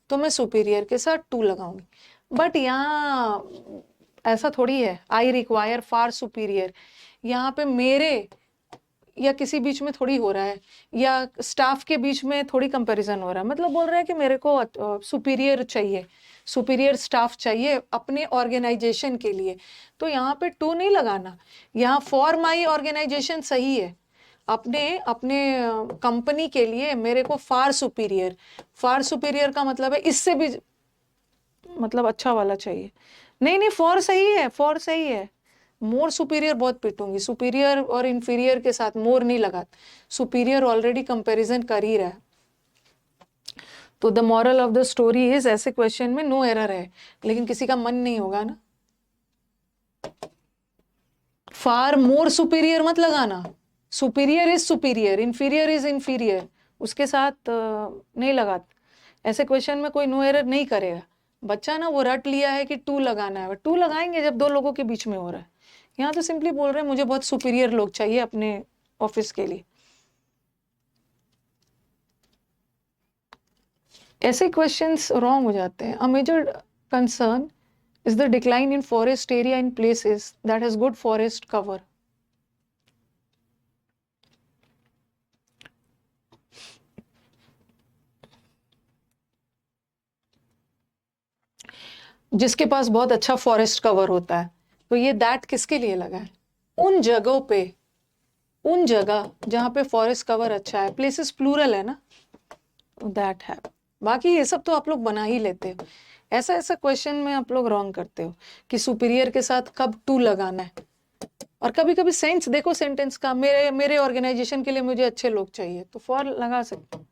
तो मैं सुपीरियर के साथ टू लगाऊंगी. बट यहाँ ऐसा थोड़ी है, आई रिक्वायर फार सुपीरियर. यहाँ पे मेरे या किसी बीच में थोड़ी हो रहा है, या स्टाफ के बीच में थोड़ी कंपैरिजन हो रहा है. मतलब बोल रहा है कि मेरे को सुपीरियर चाहिए, सुपीरियर स्टाफ चाहिए अपने ऑर्गेनाइजेशन के लिए. तो यहाँ पे टू नहीं लगाना. यहाँ फॉर माई ऑर्गेनाइजेशन सही है, अपने अपने कंपनी के लिए मेरे को फार सुपीरियर. फार सुपीरियर का मतलब है इससे भी मतलब अच्छा वाला चाहिए. नहीं नहीं, फॉर सही है, फॉर सही है. मोर सुपीरियर बहुत पिटूंगी. सुपीरियर और इंफीरियर के साथ मोर नहीं लगाता. सुपीरियर ऑलरेडी कंपैरिजन कर ही रहा है. तो the moral of the story is, ऐसे क्वेश्चन में नो एरर है, लेकिन किसी का मन नहीं होगा ना. फार मोर सुपीरियर मत लगाना. Superior is superior, inferior is inferior, उसके साथ नहीं लगाता. ऐसे क्वेश्चन में कोई नो एरर नहीं करेगा. बच्चा ना वो रट लिया है कि टू लगाना है. टू लगाएंगे जब दो लोगों के बीच में हो रहा है, यहाँ तो सिंपली बोल रहे हैं मुझे बहुत सुपीरियर लोग चाहिए अपने ऑफिस के लिए। ऐसे क्वेश्चंस रॉन्ग हो जाते हैं। A major concern is the decline in forest area in places that has good forest cover. जिसके पास बहुत अच्छा फॉरेस्ट कवर होता है, तो ये दैट किसके लिए लगा है? उन जगहों पे, उन जगह जहाँ पे फॉरेस्ट कवर अच्छा है, प्लेसेस प्लूरल है ना, दैट है। बाकी ये सब तो आप लोग बना ही लेते हो। ऐसा ऐसा क्वेश्चन में आप लोग रॉन्ग करते हो कि सुपीरियर के साथ कब टू लगाना है। और कभी कभी सेंस देखो सेंटेंस का, मेरे मेरे ऑर्गेनाइजेशन के लिए मुझे अच्छे लोग चाहिए, तो फॉर लगा सकते हो।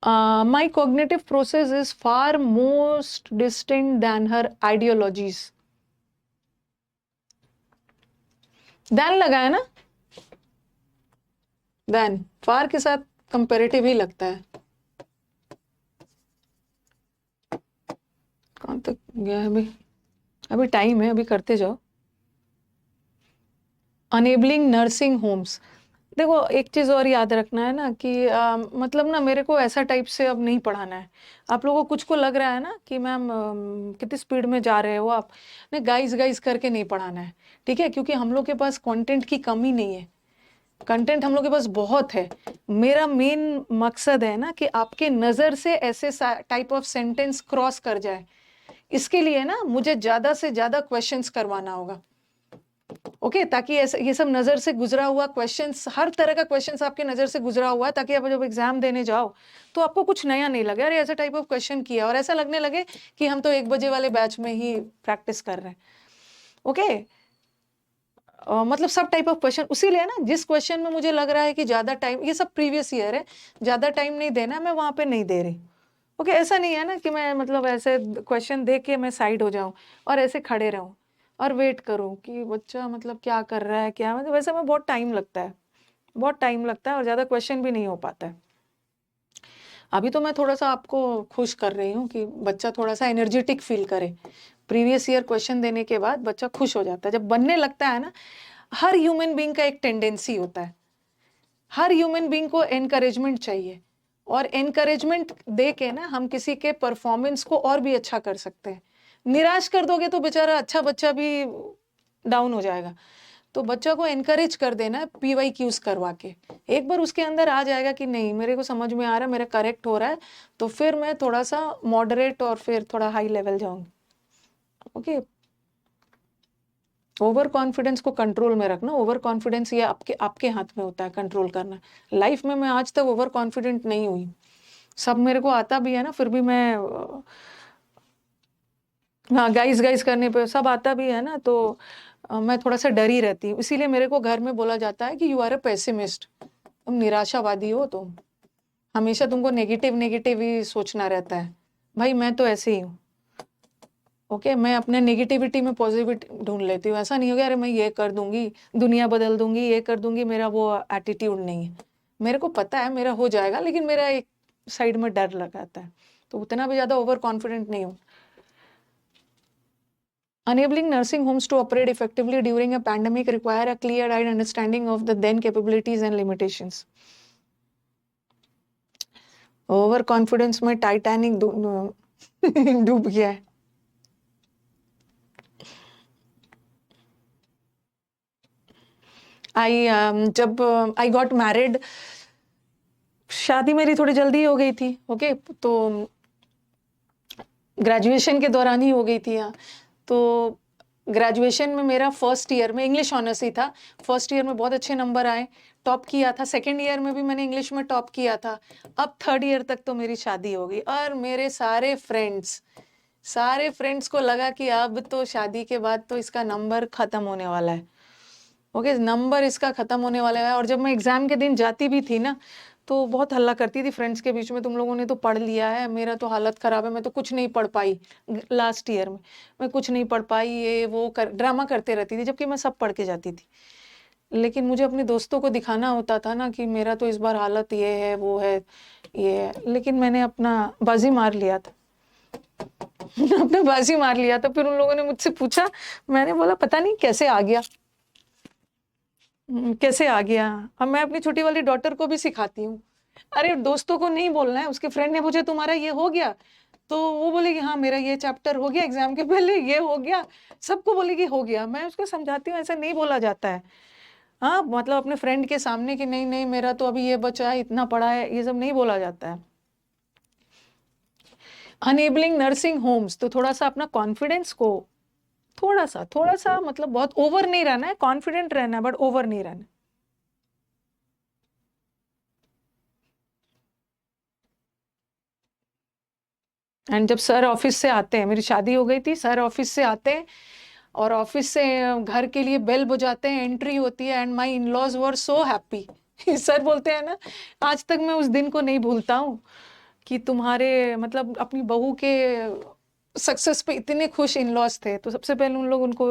My cognitive process is far most distinct than her ideologies. than लगा है ना, than far के साथ कंपेरेटिव ही लगता है। कहाँ तक गया है अभी? अभी टाइम है, अभी करते जाओ। अनेबलिंग नर्सिंग होम्स, देखो एक चीज और याद रखना है ना कि मतलब ना मेरे को ऐसा टाइप से अब नहीं पढ़ाना है। आप लोगों को कुछ को लग रहा है ना कि मैम कितनी स्पीड में जा रहे हो आप, ने गाइस गाइस करके नहीं पढ़ाना है, ठीक है? क्योंकि हम लोग के पास कंटेंट की कमी नहीं है, कंटेंट हम लोग के पास बहुत है। मेरा मेन मकसद है ना कि आपके नज़र से ऐसे टाइप ऑफ सेंटेंस क्रॉस कर जाए, इसके लिए ना मुझे ज़्यादा से ज़्यादा क्वेश्चंस करवाना होगा, ओके? ताकि ऐसे ये सब नज़र से गुजरा हुआ क्वेश्चंस, हर तरह का क्वेश्चंस आपके नज़र से गुजरा हुआ है, ताकि आप जब एग्जाम देने जाओ तो आपको कुछ नया नहीं लगे, अरे ऐसा टाइप ऑफ क्वेश्चन किया, और ऐसा लगने लगे कि हम तो 1 बजे वाले बैच में ही प्रैक्टिस कर रहे हैं, ओके? मतलब सब टाइप ऑफ क्वेश्चन, उसीलिए ना जिस क्वेश्चन में मुझे लग रहा है कि ज़्यादा टाइम, ये सब प्रीवियस ईयर है, ज़्यादा टाइम नहीं देना, मैं वहाँ पे नहीं दे रही, ओके? ऐसा नहीं है ना कि मैं मतलब ऐसे क्वेश्चन देख के मैं साइड हो जाऊँ और ऐसे खड़े रहूँ और वेट करूँ कि बच्चा मतलब क्या कर रहा है, क्या मतलब, वैसे में बहुत टाइम लगता है, बहुत टाइम लगता है और ज़्यादा क्वेश्चन भी नहीं हो पाता है। अभी तो मैं थोड़ा सा आपको खुश कर रही हूँ कि बच्चा थोड़ा सा एनर्जेटिक फील करे। प्रीवियस ईयर क्वेश्चन देने के बाद बच्चा खुश हो जाता है, जब बनने लगता है ना। हर ह्यूमन बीइंग का एक टेंडेंसी होता है, हर ह्यूमन बीइंग को एनकरेजमेंट चाहिए, और एनकरेजमेंट दे के ना हम किसी के परफॉर्मेंस को और भी अच्छा कर सकते हैं। निराश कर दोगे तो बेचारा अच्छा बच्चा भी डाउन हो जाएगा। तो बच्चा को एनकरेज कर देना है PYQs करवा के। एक बार उसके अंदर आ जाएगा कि नहीं मेरे को समझ में आ रहा है, मेरा करेक्ट हो रहा है, तो फिर मैं थोड़ा सा मॉडरेट और फिर थोड़ा हाई लेवल जाऊंगी, ओके? ओवर कॉन्फिडेंस को कंट्रोल में रखना। ओवर कॉन्फिडेंस ये आपके आपके हाथ में होता है कंट्रोल करना। लाइफ में मैं आज तक ओवर कॉन्फिडेंट नहीं हुई, सब मेरे को आता भी है ना, फिर भी मैं हाँ गाइस गाइस करने पे सब आता भी है ना, तो मैं थोड़ा सा डरी रहती हूँ। इसीलिए मेरे को घर में बोला जाता है कि यू आर अ पेसिमिस्ट, तुम निराशावादी हो, तुम हमेशा तुमको नेगेटिव नेगेटिव ही सोचना रहता है। भाई मैं तो ऐसे ही हूँ, ओके? मैं अपने नेगेटिविटी में पॉजिटिविटी ढूंढ लेती हूँ। ऐसा नहीं हो गया अरे मैं ये कर दूंगी, दुनिया बदल दूंगी, ये कर दूंगी, मेरा वो एटीट्यूड नहीं है। मेरे को पता है मेरा हो जाएगा, लेकिन मेरा एक साइड में डर लगाता है, तो उतना भी ज़्यादा ओवर कॉन्फिडेंट नहीं हूँ। Enabling nursing homes to operate effectively during a pandemic require a clear-eyed understanding of the then capabilities and limitations. Over confidence में टाइटैनिक डूब गया है। जब आई गॉट मैरिड, शादी मेरी थोड़ी जल्दी हो गई थी, ओके? तो ग्रेजुएशन के दौरान ही हो गई थी, हाँ। तो ग्रेजुएशन में मेरा फर्स्ट ईयर में इंग्लिश ऑनर्स ही था। फर्स्ट ईयर में बहुत अच्छे नंबर आए, टॉप किया था। सेकंड ईयर में भी मैंने इंग्लिश में टॉप किया था। अब थर्ड ईयर तक तो मेरी शादी हो गई, और मेरे सारे फ्रेंड्स को लगा कि अब तो शादी के बाद तो इसका नंबर खत्म होने वाला है, ओके? नंबर इसका खत्म होने वाला है। और जब मैं एग्जाम के दिन जाती भी थी ना, तो बहुत हल्ला करती थी फ्रेंड्स के बीच में, तुम लोगों ने तो पढ़ लिया है, मेरा तो हालत खराब है, मैं तो कुछ नहीं पढ़ पाई। लास्ट ईयर में मैं कुछ नहीं पढ़ पाई, ये वो ड्रामा करते रहती थी, जबकि मैं सब पढ़ के जाती थी। लेकिन मुझे अपने दोस्तों को दिखाना होता था ना कि मेरा तो इस बार हालत ये है, वो है, ये है। लेकिन मैंने अपना बाजी मार लिया था, आपने बाजी मार लिया। तो फिर उन लोगों ने मुझसे पूछा, मैंने बोला पता नहीं कैसे आ गया, कैसे आ गया। अब मैं अपनी छोटी वाली डॉटर को भी सिखाती हूँ, अरे दोस्तों को नहीं बोलना है, उसके फ्रेंड ने पूछा तुम्हारा ये हो गया, तो वो बोलेगी हाँ मेरा ये चैप्टर हो गया एग्जाम के पहले, ये हो गया, सबको बोलेगी हो गया। मैं उसको समझाती हूँ ऐसा नहीं बोला जाता है। हाँ मतलब अपने फ्रेंड के सामने कि नहीं नहीं मेरा तो अभी ये बचा है, इतना पढ़ा है, ये सब नहीं बोला जाता है। अनेबलिंग नर्सिंग होम्स, तो थोड़ा सा अपना कॉन्फिडेंस को थोड़ा सा मतलब बहुत ओवर नहीं रहना है, कॉन्फिडेंट रहना है बट ओवर नहीं रहना। एंड जब सर ऑफिस से आते हैं, मेरी शादी हो गई थी, सर ऑफिस से आते हैं और ऑफिस से घर के लिए बेल बजाते हैं, एंट्री होती है and my in laws were so happy. Sir बोलते हैं ना, आज तक मैं उस दिन को नहीं भूलता हूँ कि तुम्हारे मतलब अपनी बहू के सक्सेस पे इतने खुश इन लॉज थे। तो सबसे पहले उन लोग उनको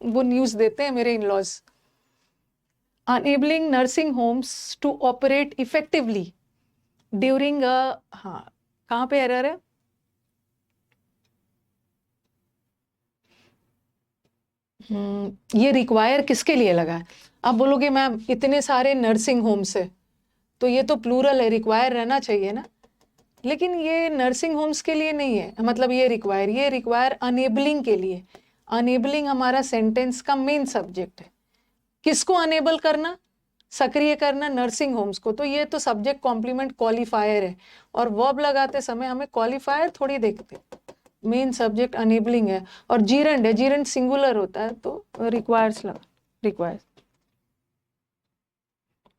वो न्यूज़ देते हैं मेरे in laws. Enabling nursing homes to operate effectively during a, हाँ कहाँ पे एरर है? ये रिक्वायर किसके लिए लगा है? आप बोलोगे मैम इतने सारे नर्सिंग होम्स है, तो ये तो प्लूरल है, रिक्वायर रहना चाहिए ना। लेकिन ये नर्सिंग होम्स के लिए नहीं है, मतलब ये रिक्वायर अनेबलिंग के लिए। अनेबलिंग हमारा सेंटेंस का मेन सब्जेक्ट है। किसको अनेबल करना, सक्रिय करना? नर्सिंग होम्स को। तो ये तो सब्जेक्ट कॉम्प्लीमेंट क्वालिफायर है, और वर्ब लगाते समय हमें क्वालिफायर थोड़ी देखते, मेन सब्जेक्ट अनेबलिंग है। और जीरेंड है, जीरेंड सिंगुलर होता है तो रिक्वायर्स लगा, रिक्वायर्स।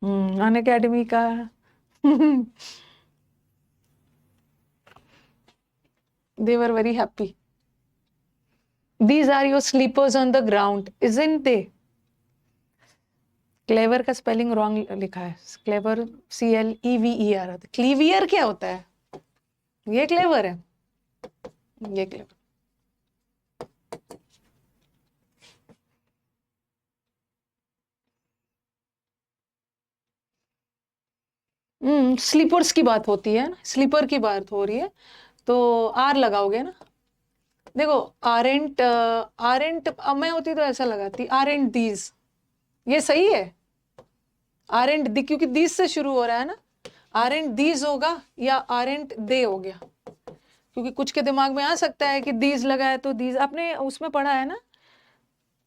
अन अकेडमी का they were very happy. These are your sleepers on the ground, isn't they? Clever का स्पेलिंग रॉन्ग लिखा है, क्लेवर CLEVER, क्लीवियर क्या होता है? ये क्लेवर है, ये क्लेवर। स्लीपर्स की बात होती है ना, स्लीपर की बात हो रही है, तो आर लगाओगे ना। देखो आरेंट, आरेंट मैं होती तो ऐसा लगाती आरेंट दीज, ये सही है। आरेंट दी, क्योंकि दीज से शुरू हो रहा है ना, आरेंट दीज होगा या आरेंट दे हो गया। क्योंकि कुछ के दिमाग में आ सकता है कि दीज लगा है तो दीज, आपने उसमें पढ़ा है ना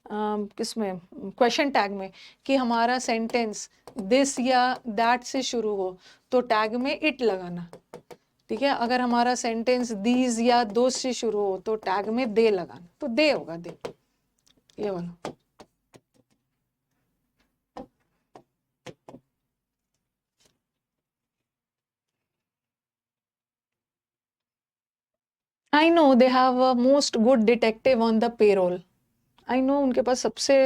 किसमें, क्वेश्चन टैग में, कि हमारा सेंटेंस दिस या दैट से शुरू हो तो टैग में इट लगाना। ठीक है, अगर हमारा सेंटेंस दीज या दोस से शुरू हो तो टैग में दे लगाना, तो दे होगा, दे, ये वाला। I know they have a most good detective on the payroll. I know उनके पास सबसे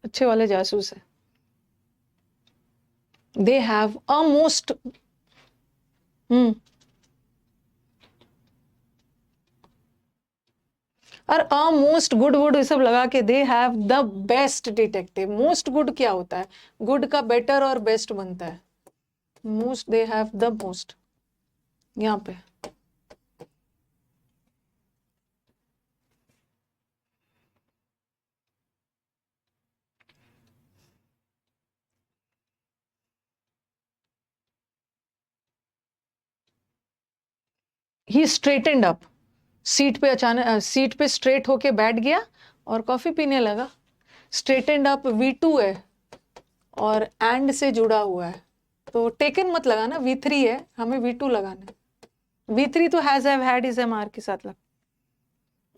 अच्छे वाले जासूस है। दे हैव अ मोस्ट, और अ मोस्ट गुड वुड सब लगा के they have the best detective. Most good क्या होता है? गुड का बेटर और बेस्ट बनता है। Most, they have the most, यहाँ पे। ही स्ट्रेटेंड अप, सीट पे अचानक सीट पे स्ट्रेट होके बैठ गया और कॉफी पीने लगा। स्ट्रेटेंड अप V2 है और एंड से जुड़ा हुआ है, तो टेकन मत लगाना, V3 है, हमें V2 लगाना है। V3 तो has have had is am are के साथ लगा,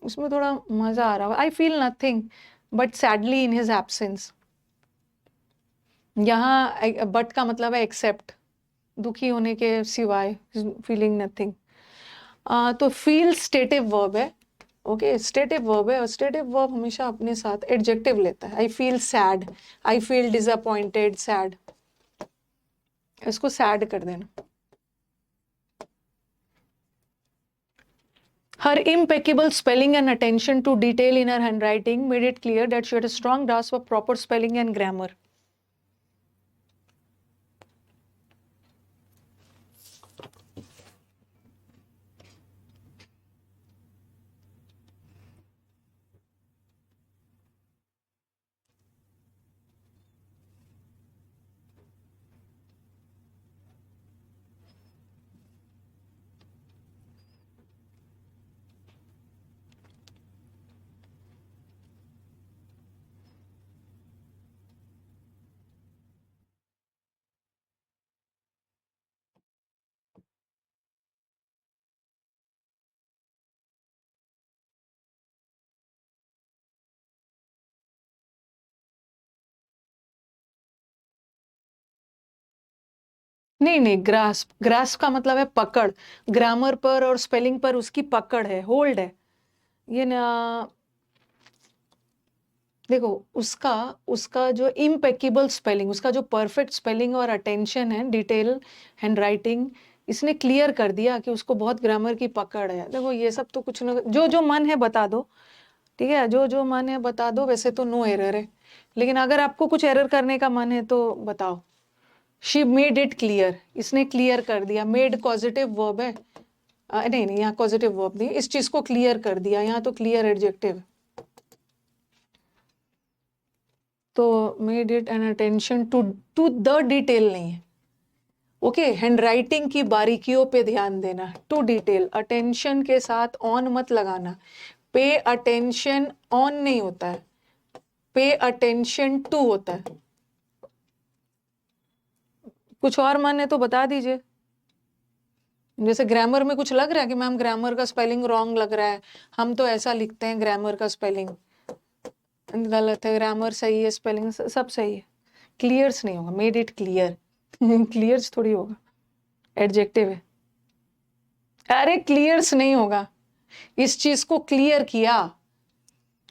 उसमें थोड़ा मजा आ रहा है। I feel nothing but sadly in his absence. यहाँ बट का मतलब है एक्सेप्ट, दुखी होने के सिवाय, फीलिंग नथिंग। तो फील स्टेटिव वर्ब है। ओके, स्टेटिव वर्ब है, और स्टेटिव वर्ब हमेशा अपने साथ एडजेक्टिव लेता है। I feel sad, I feel disappointed, sad, इसको सैड कर देना। Her impeccable spelling and attention to detail in her handwriting made it clear that she had a strong grasp of proper spelling and grammar. नहीं नहीं, grasp, grasp का मतलब है पकड़, grammar पर और स्पेलिंग पर उसकी पकड़ है, होल्ड है। ये ना, देखो उसका उसका जो इम्पेकेबल स्पेलिंग, उसका जो परफेक्ट स्पेलिंग और अटेंशन है, डिटेल, हैंड राइटिंग, इसने क्लियर कर दिया कि उसको बहुत ग्रामर की पकड़ है। देखो ये सब तो कुछ ना, जो जो मन है बता दो, ठीक है, जो जो मन है बता दो, वैसे तो नो एरर है, लेकिन अगर आपको कुछ एरर करने का मन है तो बताओ। शी मेड इट क्लियर, इसने क्लियर कर दिया, मेड पॉजिटिव वर्ब है, नहीं नहीं, यहाँ पॉजिटिव वर्ब नहीं, इस चीज को क्लियर कर दिया, यहाँ तो क्लियर एडजेक्टिव। तो made it an attention to, to the detail नहीं है, ओके, हैंड राइटिंग की बारीकियों पे ध्यान देना, टू डिटेल, अटेंशन के साथ ऑन मत लगाना, पे अटेंशन ऑन नहीं होता है, पे अटेंशन टू होता है। कुछ और मन है तो बता दीजिए। जैसे ग्रामर में कुछ लग रहा है कि मैम ग्रामर का स्पेलिंग रॉन्ग लग रहा है, हम तो ऐसा लिखते हैं, ग्रामर का स्पेलिंग गलत है, ग्रामर सही है, स्पेलिंग सब सही है, क्लियर्स नहीं होगा, मेड इट क्लियर क्लियर्स थोड़ी होगा, एडजेक्टिव है। अरे क्लियर्स नहीं होगा, इस चीज को क्लियर किया।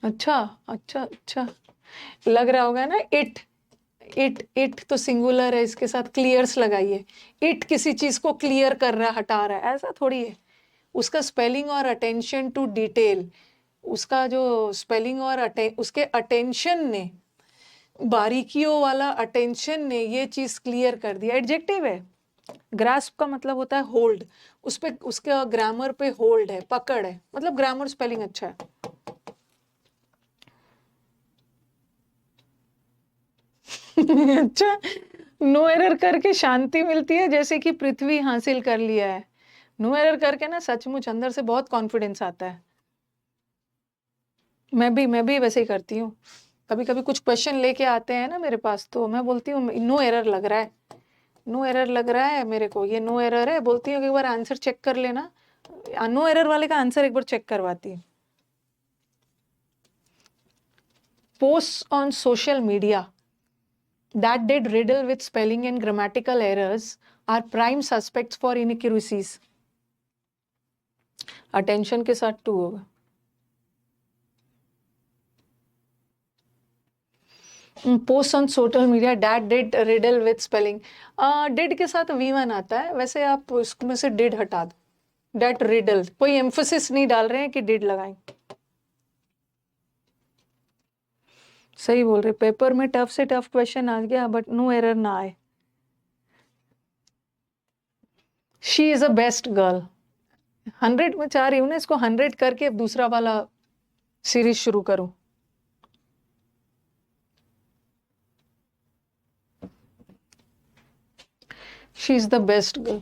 अच्छा अच्छा अच्छा, लग रहा होगा ना, इट, इट तो सिंगुलर है, इसके साथ क्लियर्स लगाइए, इट किसी चीज को क्लियर कर रहा, हटा रहा है, ऐसा थोड़ी है। उसका स्पेलिंग और अटेंशन टू डिटेल, उसका जो स्पेलिंग और उसके अटेंशन ने, बारीकियों वाला अटेंशन ने ये चीज क्लियर कर दिया, एडजेक्टिव है। ग्रास्प का मतलब होता है होल्ड, उस पे, उसके ग्रामर पे होल्ड है, पकड़ है, मतलब ग्रामर स्पेलिंग अच्छा है। अच्छा, नो एरर करके शांति मिलती है, जैसे कि पृथ्वी हासिल कर लिया है। नो एरर करके ना सचमुच अंदर से बहुत कॉन्फिडेंस आता है। मैं भी वैसे ही करती हूँ। कभी कभी कुछ क्वेश्चन लेके आते हैं ना मेरे पास, तो मैं बोलती हूँ नो एरर लग रहा है, नो एरर लग रहा है मेरे को, ये नो एरर है, बोलती हूँ एक बार आंसर चेक कर लेना, नो एरर वाले का आंसर एक बार चेक करवाती हूँ। Post on social media that did riddle with spelling and grammatical errors are prime suspects for inaccuracies. Attention के साथ टू होगा। Post on social media that did riddle with spelling, did के साथ V1 आता है, वैसे आप उसमें से डिड हटा दो, दैट रिडल, कोई एम्फोसिस नहीं डाल रहे हैं कि डिड लगाएं। सही बोल रहे, पेपर में टफ से टफ क्वेश्चन आ गया बट नो एरर ना आए। She is a best girl, 100 में चाह रही हूँ ना, इसको 100 करके अब दूसरा वाला सीरीज शुरू करूं। She is the best girl.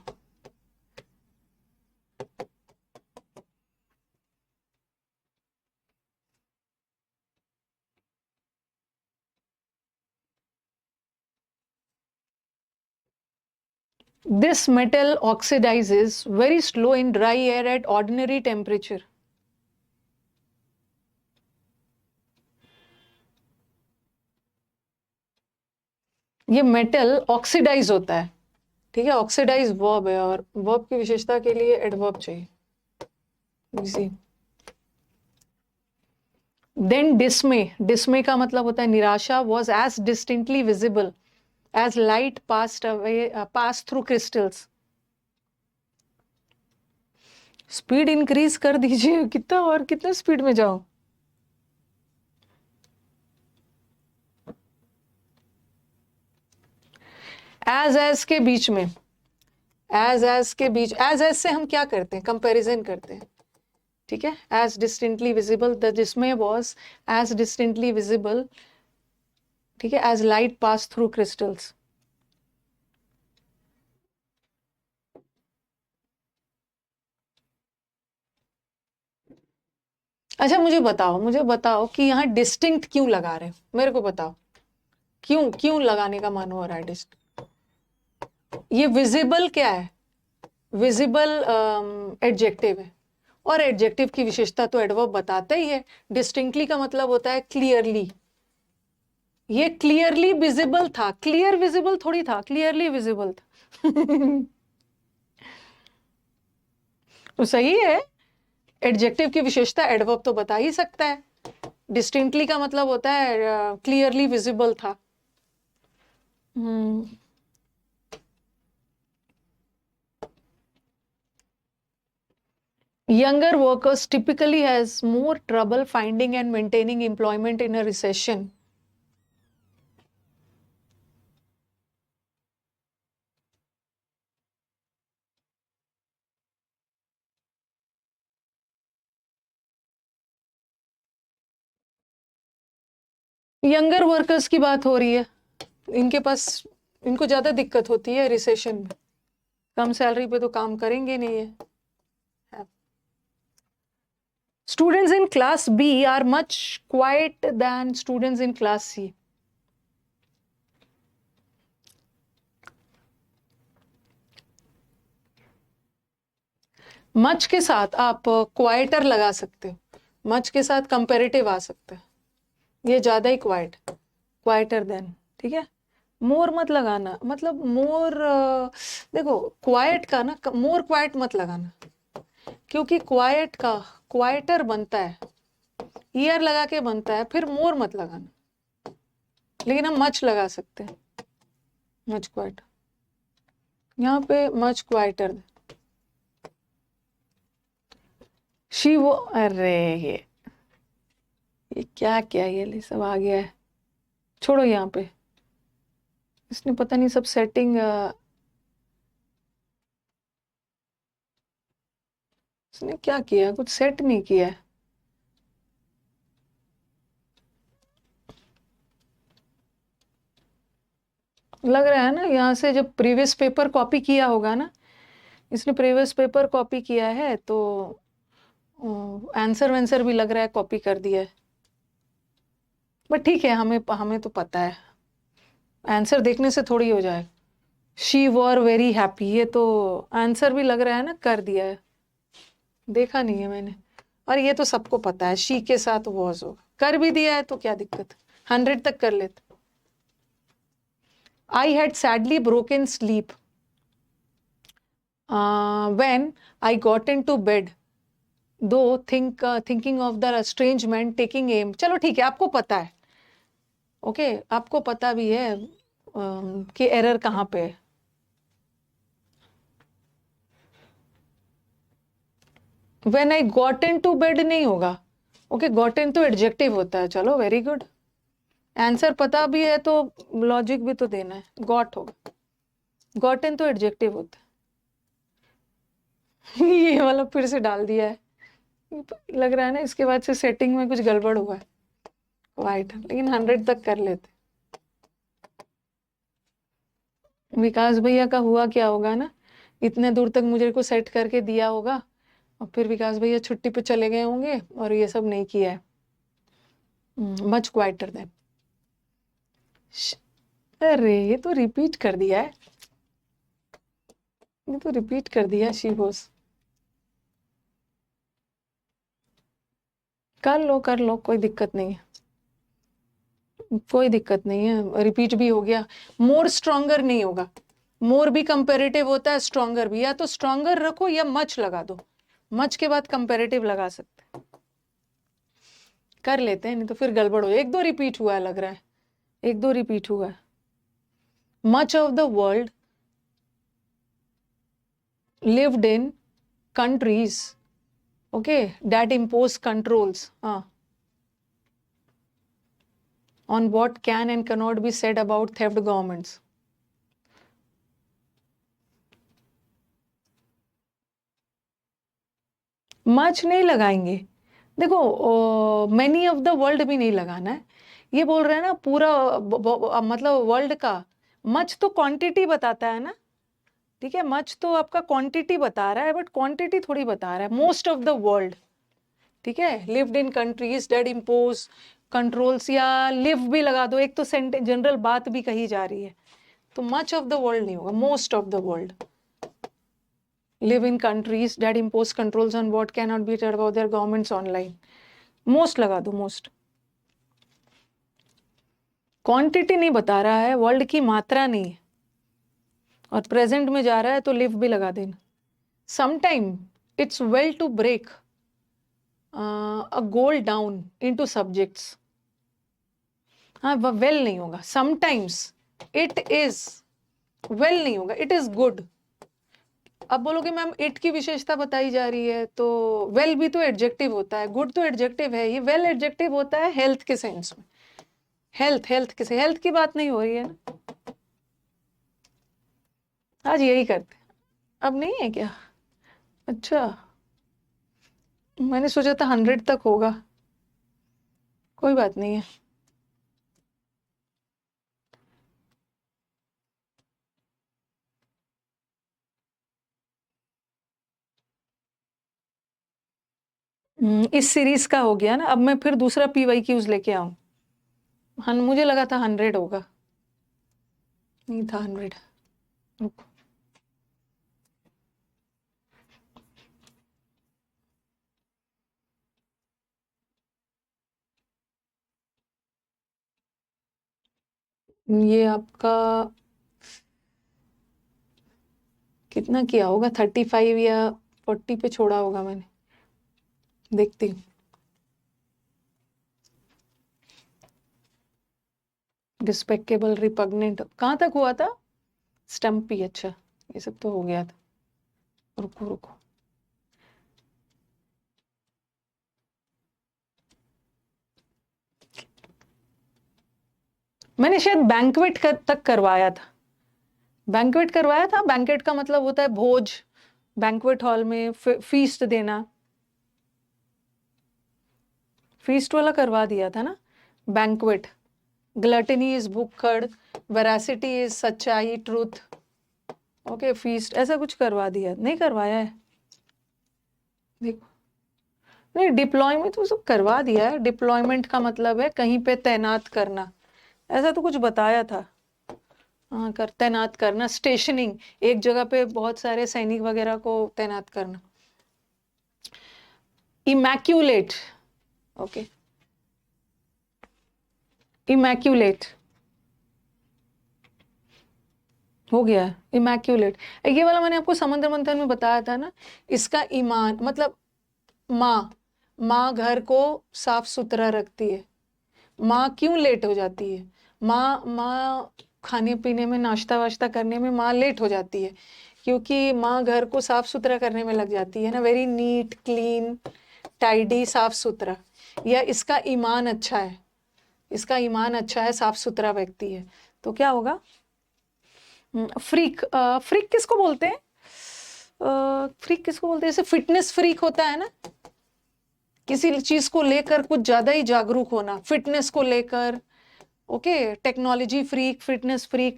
This metal oxidizes very slow in dry air at ordinary temperature. ये मेटल ऑक्सीडाइज होता है, ठीक है, ऑक्सीडाइज वर्ब है, और वर्ब की विशेषता के लिए एडवर्ब चाहिए। इजी। देन डिस्मे, डिस्मे का मतलब होता है निराशा, was as distinctly visible as light passed away, passed through crystals. Speed increase कर दीजिए, कितना और कितना स्पीड में जाओ। एज के बीच में, एज के बीच, एज से हम क्या करते हैं, कंपैरिजन करते हैं, ठीक है। As distinctly visible, the dismay was as distinctly visible, ठीक है, as light pass through crystals. अच्छा मुझे बताओ कि यहाँ डिस्टिंक्ट क्यों लगा रहे हो, मेरे को बताओ, क्यों क्यों लगाने का मन हो रहा है डिस्टिंक्ट। ये विजिबल क्या है, विजिबल एडजेक्टिव है, और एडजेक्टिव की विशेषता तो एडवर्ब बताता ही है। डिस्टिंक्टली का मतलब होता है क्लियरली, ये क्लियरली विजिबल था, क्लियर विजिबल थोड़ी था, क्लियरली विजिबल था। तो सही है, एडजेक्टिव की विशेषता एडवर्ब तो बता ही सकता है। डिस्टिंक्टली का मतलब होता है क्लियरली विजिबल था। Younger workers typically has more trouble finding and maintaining employment in a recession. Younger workers की बात हो रही है, इनके पास, इनको ज्यादा दिक्कत होती है रिसेशन में, कम सैलरी पे तो काम करेंगे नहीं है। Students in class B are much quiet than students in class C. Much के साथ आप क्वाइटर लगा सकते हो, मच के साथ कंपेरेटिव आ सकता है, ये ज्यादा ही क्वाइटर देन, ठीक है। मोर मत लगाना, मतलब मोर, देखो क्वाइट का ना, मोर क्वाइट मत लगाना, क्योंकि क्वाइट का क्वाइटर बनता है, ईयर लगा के बनता है, फिर मोर मत लगाना। लेकिन हम मच लगा सकते हैं, मच क्वाइट, यहाँ पे मच क्वाइटर। शी वो, अरे ये क्या क्या ये सब आ गया है, छोड़ो यहाँ पे, इसने पता नहीं सब सेटिंग, इसने क्या किया, कुछ सेट नहीं किया है। लग रहा है ना, यहाँ से जब प्रीवियस पेपर कॉपी किया होगा ना, इसने प्रीवियस पेपर कॉपी किया है, तो आंसर वेंसर भी लग रहा है कॉपी कर दिया है। बट ठीक है, हमें हमें तो पता है, आंसर देखने से थोड़ी हो जाए। शी वर वेरी हैप्पी, ये तो आंसर भी लग रहा है ना कर दिया है, देखा नहीं है मैंने। और ये तो सबको पता है, शी के साथ वॉज होगा, कर भी दिया है तो क्या दिक्कत, 100 तक कर लेते। I had sadly broken sleep when I got into bed, though thinking of the strange man taking aim. चलो ठीक है, आपको पता है, ओके, आपको पता भी है कि एरर कहाँ पे है। When I got into bed नहीं होगा, ओके, got in तो एडजेक्टिव होता है, चलो वेरी गुड। आंसर पता भी है तो लॉजिक भी तो देना है, गॉट होगा, गॉट इन तो एडजेक्टिव होता है। ये वाला फिर से डाल दिया है, लग रहा है ना इसके बाद से सेटिंग में कुछ गड़बड़ हुआ है, वाइट, लेकिन 100 तक कर लेते। विकास भैया का हुआ क्या होगा ना, इतने दूर तक मुझे को सेट करके दिया होगा, और फिर विकास भैया छुट्टी पे चले गए होंगे और ये सब नहीं किया है। मच क्वाइटर देन, अरे ये तो रिपीट कर दिया है, ये तो रिपीट कर दिया, शी वॉज। कर लो, कोई दिक्कत नहीं है, कोई दिक्कत नहीं है, रिपीट भी हो गया। मोर स्ट्रॉन्गर नहीं होगा, मोर भी कंपेरेटिव होता है, स्ट्रॉन्गर भी, या तो स्ट्रॉन्गर रखो या मच लगा दो, मच के बाद कंपेरेटिव लगा सकते, कर लेते हैं, नहीं तो फिर गड़बड़ हो। एक दो रिपीट हुआ है लग रहा है, एक दो रिपीट हुआ है। Much of the world lived in countries, okay, that impose controls on what can and cannot be said about theft governments. Much नहीं लगाएंगे, देखो many of the world भी नहीं लगाना है, ये बोल रहे हैं ना पूरा मतलब वर्ल्ड का। मच तो क्वांटिटी बताता है ना, ठीक है, मच तो आपका क्वांटिटी बता रहा है, बट क्वांटिटी थोड़ी बता रहा है। मोस्ट ऑफ द वर्ल्ड, ठीक है, lived in countries that impose controls, या लिव भी लगा दो, एक तो सेंटेंस जनरल बात भी कही जा रही है, तो मच ऑफ द वर्ल्ड नहीं होगा, most of the world. Live in countries that impose controls on what can not be told about their governments online, most लगा दो, मोस्ट। क्वांटिटी नहीं बता रहा है, वर्ल्ड की मात्रा नहीं है, और प्रेजेंट में जा रहा है तो लिव भी लगा देना। Sometime it's well to break a goal down into subjects. हाँ, वह वेल नहीं होगा, समटाइम्स इट इज, वेल नहीं होगा, इट इज गुड। अब बोलोगे मैम इट की विशेषता बताई जा रही है, तो वेल भी तो एडजेक्टिव होता है, गुड तो एडजेक्टिव है, ये वेल एडजेक्टिव होता है हेल्थ के सेंस में। हेल्थ की बात नहीं हो रही है ना, आज यही करते हैं। अब नहीं है क्या? अच्छा, मैंने सोचा था 100 तक होगा, कोई बात नहीं है। इस सीरीज का हो गया ना, अब मैं फिर दूसरा पीवाई क्यूज लेके आऊं। हाँ, मुझे लगा था 100 होगा, नहीं था 100। रुको, ये आपका कितना किया होगा, 35 या 40 पे छोड़ा होगा मैंने, देखती हूँ। डिस्पेक्टेबल, रिपग्नेंट कहाँ तक हुआ था? स्टम्पी, अच्छा ये सब तो हो गया था। रुको रुको, मैंने शायद बैंक्वेट तक करवाया था। बैंक्वेट करवाया था, बैंकेट का मतलब होता है भोज, बैंक्वेट हॉल में फीस्ट देना, फीस्ट वाला करवा दिया था ना बैंक्वेट। ग्लटनी इज भुक्खड़, वेरासिटी इज सच्चाई, ट्रूथ, ओके, फीस्ट ऐसा कुछ करवा दिया, नहीं करवाया है? देखो, नहीं डिप्लॉयमेंट तो सब करवा दिया है। डिप्लॉयमेंट का मतलब है कहीं पे तैनात करना, ऐसा तो कुछ बताया था। हाँ, कर तैनात करना, स्टेशनिंग, एक जगह पे बहुत सारे सैनिक वगैरह को तैनात करना। इमैक्यूलेट, ओके, इमैक्यूलेट हो गया, इमैक्यूलेट। ये वाला मैंने आपको समुद्र मंथन में बताया था ना, इसका ईमान मतलब माँ, माँ घर को साफ सुथरा रखती है। माँ क्यों लेट हो जाती है? माँ माँ खाने पीने में, नाश्ता वाश्ता करने में माँ लेट हो जाती है, क्योंकि माँ घर को साफ सुथरा करने में लग जाती है ना, वेरी नीट क्लीन टाइडी, साफ सुथरा। या इसका ईमान अच्छा है, इसका ईमान अच्छा है, साफ सुथरा व्यक्ति है, तो क्या होगा? फ्रीक, फ्रीक किसको बोलते हैं? फ्रीक किसको बोलते हैं? जैसे फिटनेस फ्रीक होता है ना, किसी चीज को लेकर कुछ ज्यादा ही जागरूक होना, फिटनेस को लेकर, okay, technology freak, fitness freak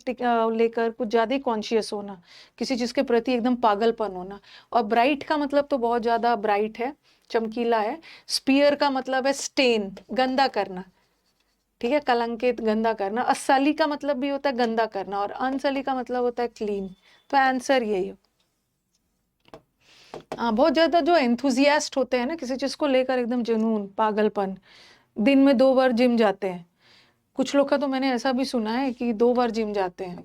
लेकर कुछ ज्यादा ही कॉन्शियस होना, किसी चीज के प्रति एकदम पागलपन होना। और ब्राइट का मतलब तो बहुत ज्यादा ब्राइट है, चमकीला है। स्पीयर का मतलब है स्टेन, गंदा करना, ठीक है, कलंकित, गंदा करना। असली का मतलब भी होता है गंदा करना, और अनसली का मतलब होता है क्लीन। तो आंसर यही हो। हाँ, बहुत ज्यादा जो एंथुजियास्ट होते हैं ना किसी चीज को लेकर, एकदम जुनून, पागलपन, दिन में 2 बार जिम जाते हैं। कुछ लोग का तो मैंने ऐसा भी सुना है कि 2 बार जिम जाते हैं।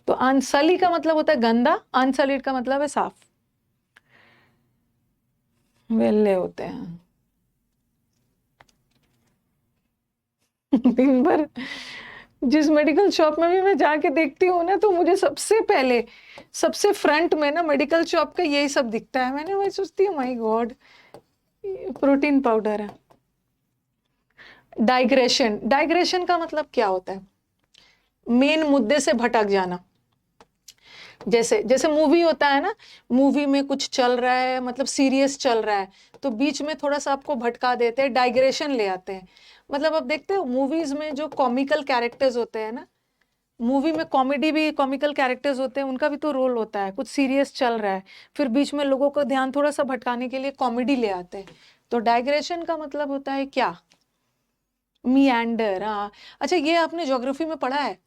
तो अनसली का मतलब होता है गंदा, अनसलिड का मतलब है साफ, वेले होते हैं। दिन भर जिस मेडिकल शॉप में भी मैं जाके देखती हूँ ना, तो मुझे सबसे पहले, सबसे फ्रंट में ना मेडिकल शॉप का यही सब दिखता है। मैंने वही सोचती हूँ, माय गॉड, प्रोटीन पाउडर है। डाइग्रेशन, डाइग्रेशन का मतलब क्या होता है? मेन मुद्दे से भटक जाना। जैसे जैसे मूवी होता है ना, मूवी में कुछ चल रहा है, मतलब सीरियस चल रहा है, तो बीच में थोड़ा सा आपको भटका देते हैं, डाइग्रेशन ले आते हैं। मतलब अब देखते हो मूवीज में जो कॉमिकल कैरेक्टर्स होते हैं ना, मूवी में कॉमेडी भी, कॉमिकल कैरेक्टर्स होते हैं, उनका भी तो रोल होता है। कुछ सीरियस चल रहा है, फिर बीच में लोगों का ध्यान थोड़ा सा भटकाने के लिए कॉमेडी ले आते हैं। तो डाइग्रेशन का मतलब होता है क्या? मियांडर, हाँ। अच्छा, ये आपने ज्योग्राफी में पढ़ा है,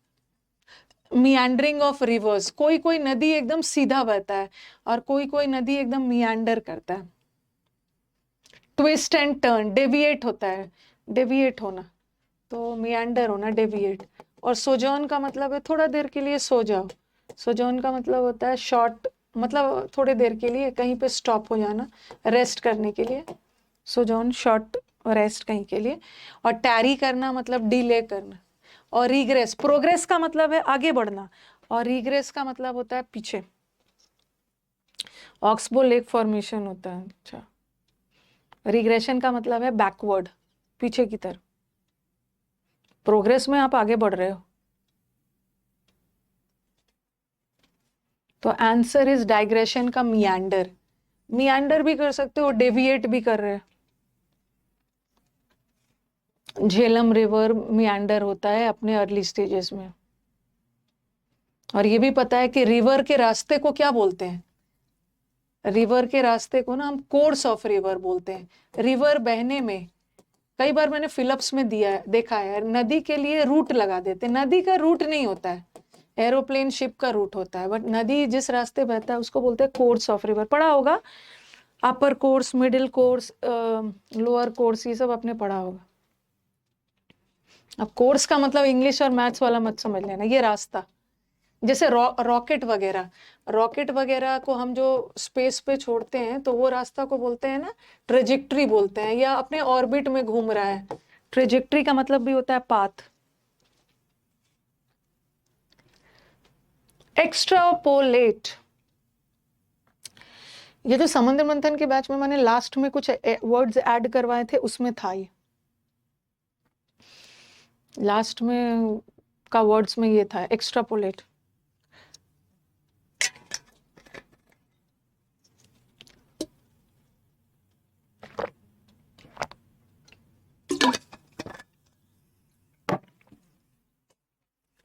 मियांडरिंग ऑफ रिवर्स। कोई कोई नदी एकदम सीधा बहता है, और कोई कोई नदी एकदम मियांडर करता है। ट्विस्ट एंड टर्न, डेविएट होता है, डेविएट होना, तो मियांडर होना, डेविएट। और सोजॉर्न का मतलब है थोड़ा देर के लिए सो जाओ। सोजॉर्न का मतलब होता है शॉर्ट, मतलब थोड़ी देर के लिए कहीं पे स्टॉप हो जाना, रेस्ट करने के लिए। सोजॉर्न शॉर्ट रेस्ट कहीं के लिए। और टैरी करना मतलब डिले करना। और रिग्रेस, प्रोग्रेस का मतलब है आगे बढ़ना, और रिग्रेस का मतलब होता है पीछे। ऑक्सबो लेक फॉर्मेशन होता है। अच्छा, रिग्रेशन का मतलब है बैकवर्ड, पीछे की तरफ। प्रोग्रेस में आप आगे बढ़ रहे हो। तो आंसर इज डाइग्रेशन का मियांडर। मियांडर भी कर सकते हो, डेविएट भी कर रहे हो। झेलम रिवर मियांडर होता है अपने अर्ली स्टेजेस में। और ये भी पता है कि रिवर के रास्ते को क्या बोलते हैं? रिवर के रास्ते को ना हम कोर्स ऑफ रिवर बोलते हैं। रिवर बहने में, कई बार मैंने फिलिप्स में दिया है, देखा है, नदी के लिए रूट लगा देते हैं। नदी का रूट नहीं होता है, एरोप्लेन शिप का रूट होता है, बट नदी जिस रास्ते बहता है उसको बोलते हैं कोर्स ऑफ रिवर। पढ़ा होगा, upper course, middle course, lower course, ये सब आपने पढ़ा होगा। अब कोर्स का मतलब इंग्लिश और मैथ्स वाला मत समझ लेना, ये रास्ता। जैसे रॉकेट वगैरह, रॉकेट वगैरह को हम जो स्पेस पे छोड़ते हैं तो वो रास्ता को बोलते हैं ना, ट्रेजेक्ट्री बोलते हैं, या अपने ऑर्बिट में घूम रहा है। ट्रेजेक्ट्री का मतलब भी होता है पाथ। एक्स्ट्रापोलेट, ये जो समुद्र मंथन के बैच में मैंने लास्ट में कुछ वर्ड्स ऐड करवाए थे उसमें था ये, लास्ट में का वर्ड्स में ये था एक्स्ट्रापोलेट।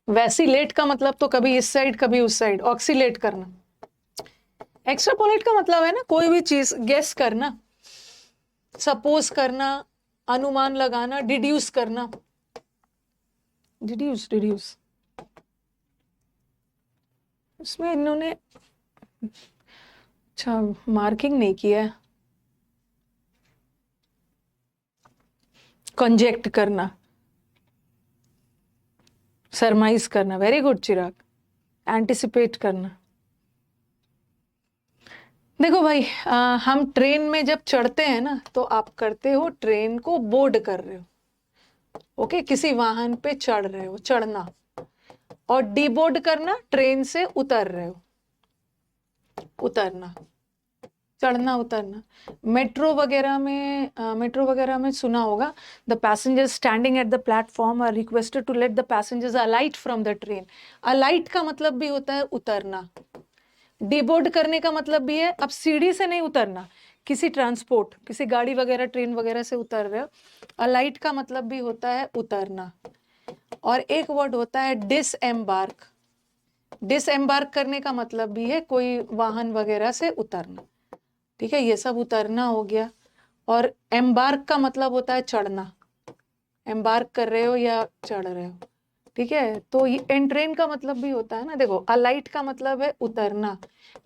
वैसिलेट का मतलब तो कभी इस साइड कभी उस साइड, ऑक्सीलेट करना। एक्स्ट्रापोलेट का मतलब है ना कोई भी चीज गेस करना, सपोज करना, अनुमान लगाना, डिड्यूस करना। डिड्यूस, डिड्यूस, इसमें इन्होंने अच्छा मार्किंग नहीं किया है। कंजेक्ट करना, सरमाइज करना, वेरी गुड चिराग। एंटिसिपेट करना। देखो भाई, हम ट्रेन में जब चढ़ते हैं ना तो आप करते हो ट्रेन को बोर्ड कर रहे हो, ओके, किसी वाहन पे चढ़ रहे हो, चढ़ना। और डीबोर्ड करना, ट्रेन से उतर रहे हो, उतरना, चढ़ना उतरना। मेट्रो वगैरह में सुना होगा, the passengers standing at the platform are requested to let the passengers alight from the train. Alight का मतलब भी होता है उतरना। डिबोर्ड करने का मतलब भी है, अब सीढ़ी से नहीं उतरना, किसी ट्रांसपोर्ट, किसी गाड़ी वगैरह, ट्रेन वगैरह से उतर रहे हो। अलाइट का मतलब भी होता है उतरना। और एक वर्ड होता है डिसएम्बार्क। डिसएम्बार्क करने का मतलब भी है कोई वाहन वगैरह से उतरना। ठीक है, ये सब उतरना हो गया। और एम्बार्क का मतलब होता है चढ़ना, एम्बार्क कर रहे हो या चढ़ रहे हो। ठीक है, तो एंड ट्रेन का मतलब भी होता है ना, देखो, अलाइट का मतलब है उतरना,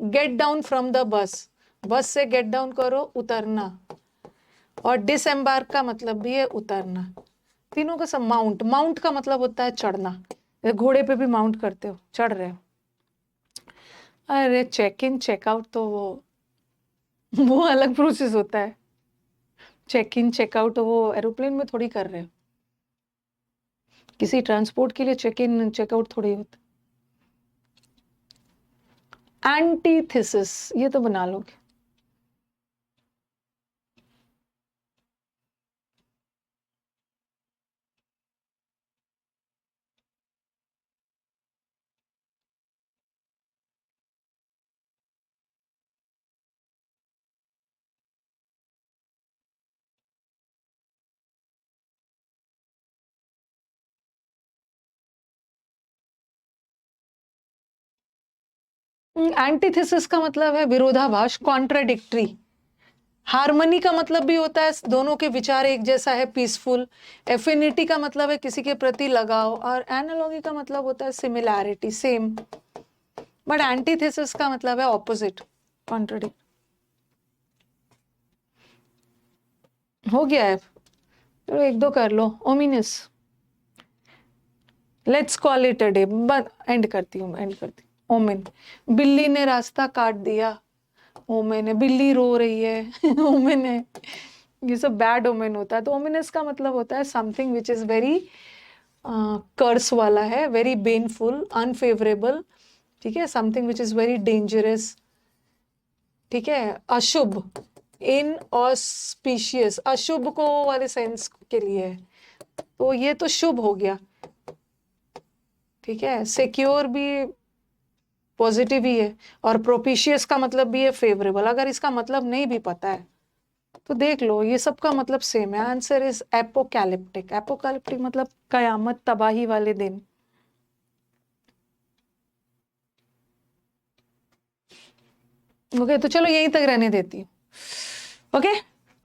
get down from the bus, बस से गेट डाउन करो, उतरना। और डिसएम्बार्क का मतलब भी है उतरना। तीनों का सब माउंट, माउंट का मतलब होता है चढ़ना, घोड़े पे भी माउंट करते हो, चढ़ रहे हो। अरे चेक इन चेकआउट तो वो अलग प्रोसेस होता है। चेक इन चेकआउट वो एरोप्लेन में थोड़ी कर रहे हो, किसी ट्रांसपोर्ट के लिए चेक इन चेकआउट थोड़ी होता। एंटीथेसिस, ये तो बना लोगे। एंटीथेसिस का मतलब है विरोधाभास, कॉन्ट्राडिक्टरी। हार्मनी का मतलब भी होता है दोनों के विचार एक जैसा है, पीसफुल। एफिनिटी का मतलब है किसी के प्रति लगाव। और एनालॉगी का मतलब होता है सिमिलैरिटी, सेम। बट एंटीथेसिस का मतलब है ऑपोजिट, कॉन्ट्राडिक्ट। हो गया है, चलो एक दो कर लो। Ominous, let's call it a day, and करती हूँ, एंड करती हूँ। ओमेन, बिल्ली ने रास्ता काट दिया, ओमेन है। बिल्ली रो रही है, ओमेन है। ये सब बैड ओमेन होता है। तो ओमिनस का मतलब होता है समथिंग विच इज वेरी कर्स वाला है, वेरी पेनफुल, अनफेवरेबल, ठीक है, something which is very dangerous, ठीक है, अशुभ, इन ऑस्पिशियस, अशुभ को वाले सेंस के लिए है। तो ये तो शुभ हो गया, ठीक है। सिक्योर भी पॉजिटिव ही है, और प्रोपिशियस का मतलब भी है फेवरेबल। अगर इसका मतलब नहीं भी पता है तो देख लो, ये सब का मतलब सेम है। Answer is apocalyptic. एपोकैलिप्टिक मतलब कयामत, तबाही वाले दिन। ओके, तो चलो यहीं तक रहने देती हूँ। ओके,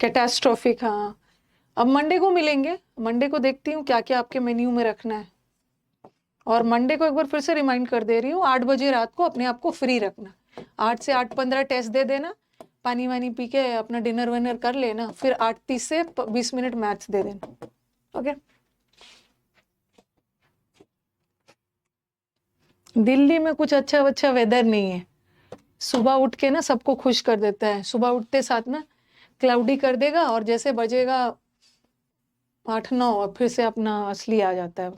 कैटास्ट्रोफिक, हाँ। अब मंडे को मिलेंगे, मंडे को देखती हूँ क्या क्या आपके मेन्यू में रखना है। और मंडे को एक बार फिर से रिमाइंड कर दे रही हूँ, 8 बजे रात को अपने आप को फ्री रखना। 8 से 8:15 टेस्ट दे देना, पानी वानी पी के अपना डिनर विनर कर लेना, फिर 8:30 से 20 मिनट मैथ्स दे देना। ओके। दिल्ली में कुछ अच्छा वेदर नहीं है। सुबह उठ के ना सबको खुश कर देता है, सुबह उठते साथ ना क्लाउडी कर देगा, और जैसे बजेगा 8-9 और फिर से अपना असली आ जाता है।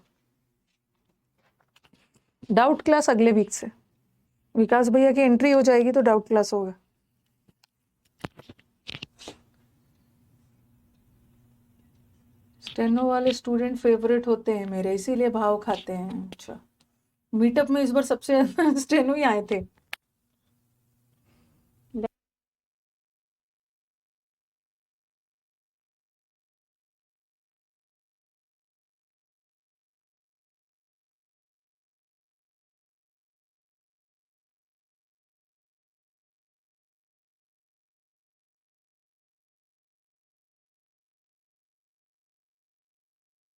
डाउट क्लास अगले वीक से, विकास भैया की एंट्री हो जाएगी तो डाउट क्लास होगा। स्टेनो वाले स्टूडेंट फेवरेट होते हैं मेरे, इसीलिए भाव खाते हैं। अच्छा, मीटअप में इस बार सबसे स्टेनो ही आए थे।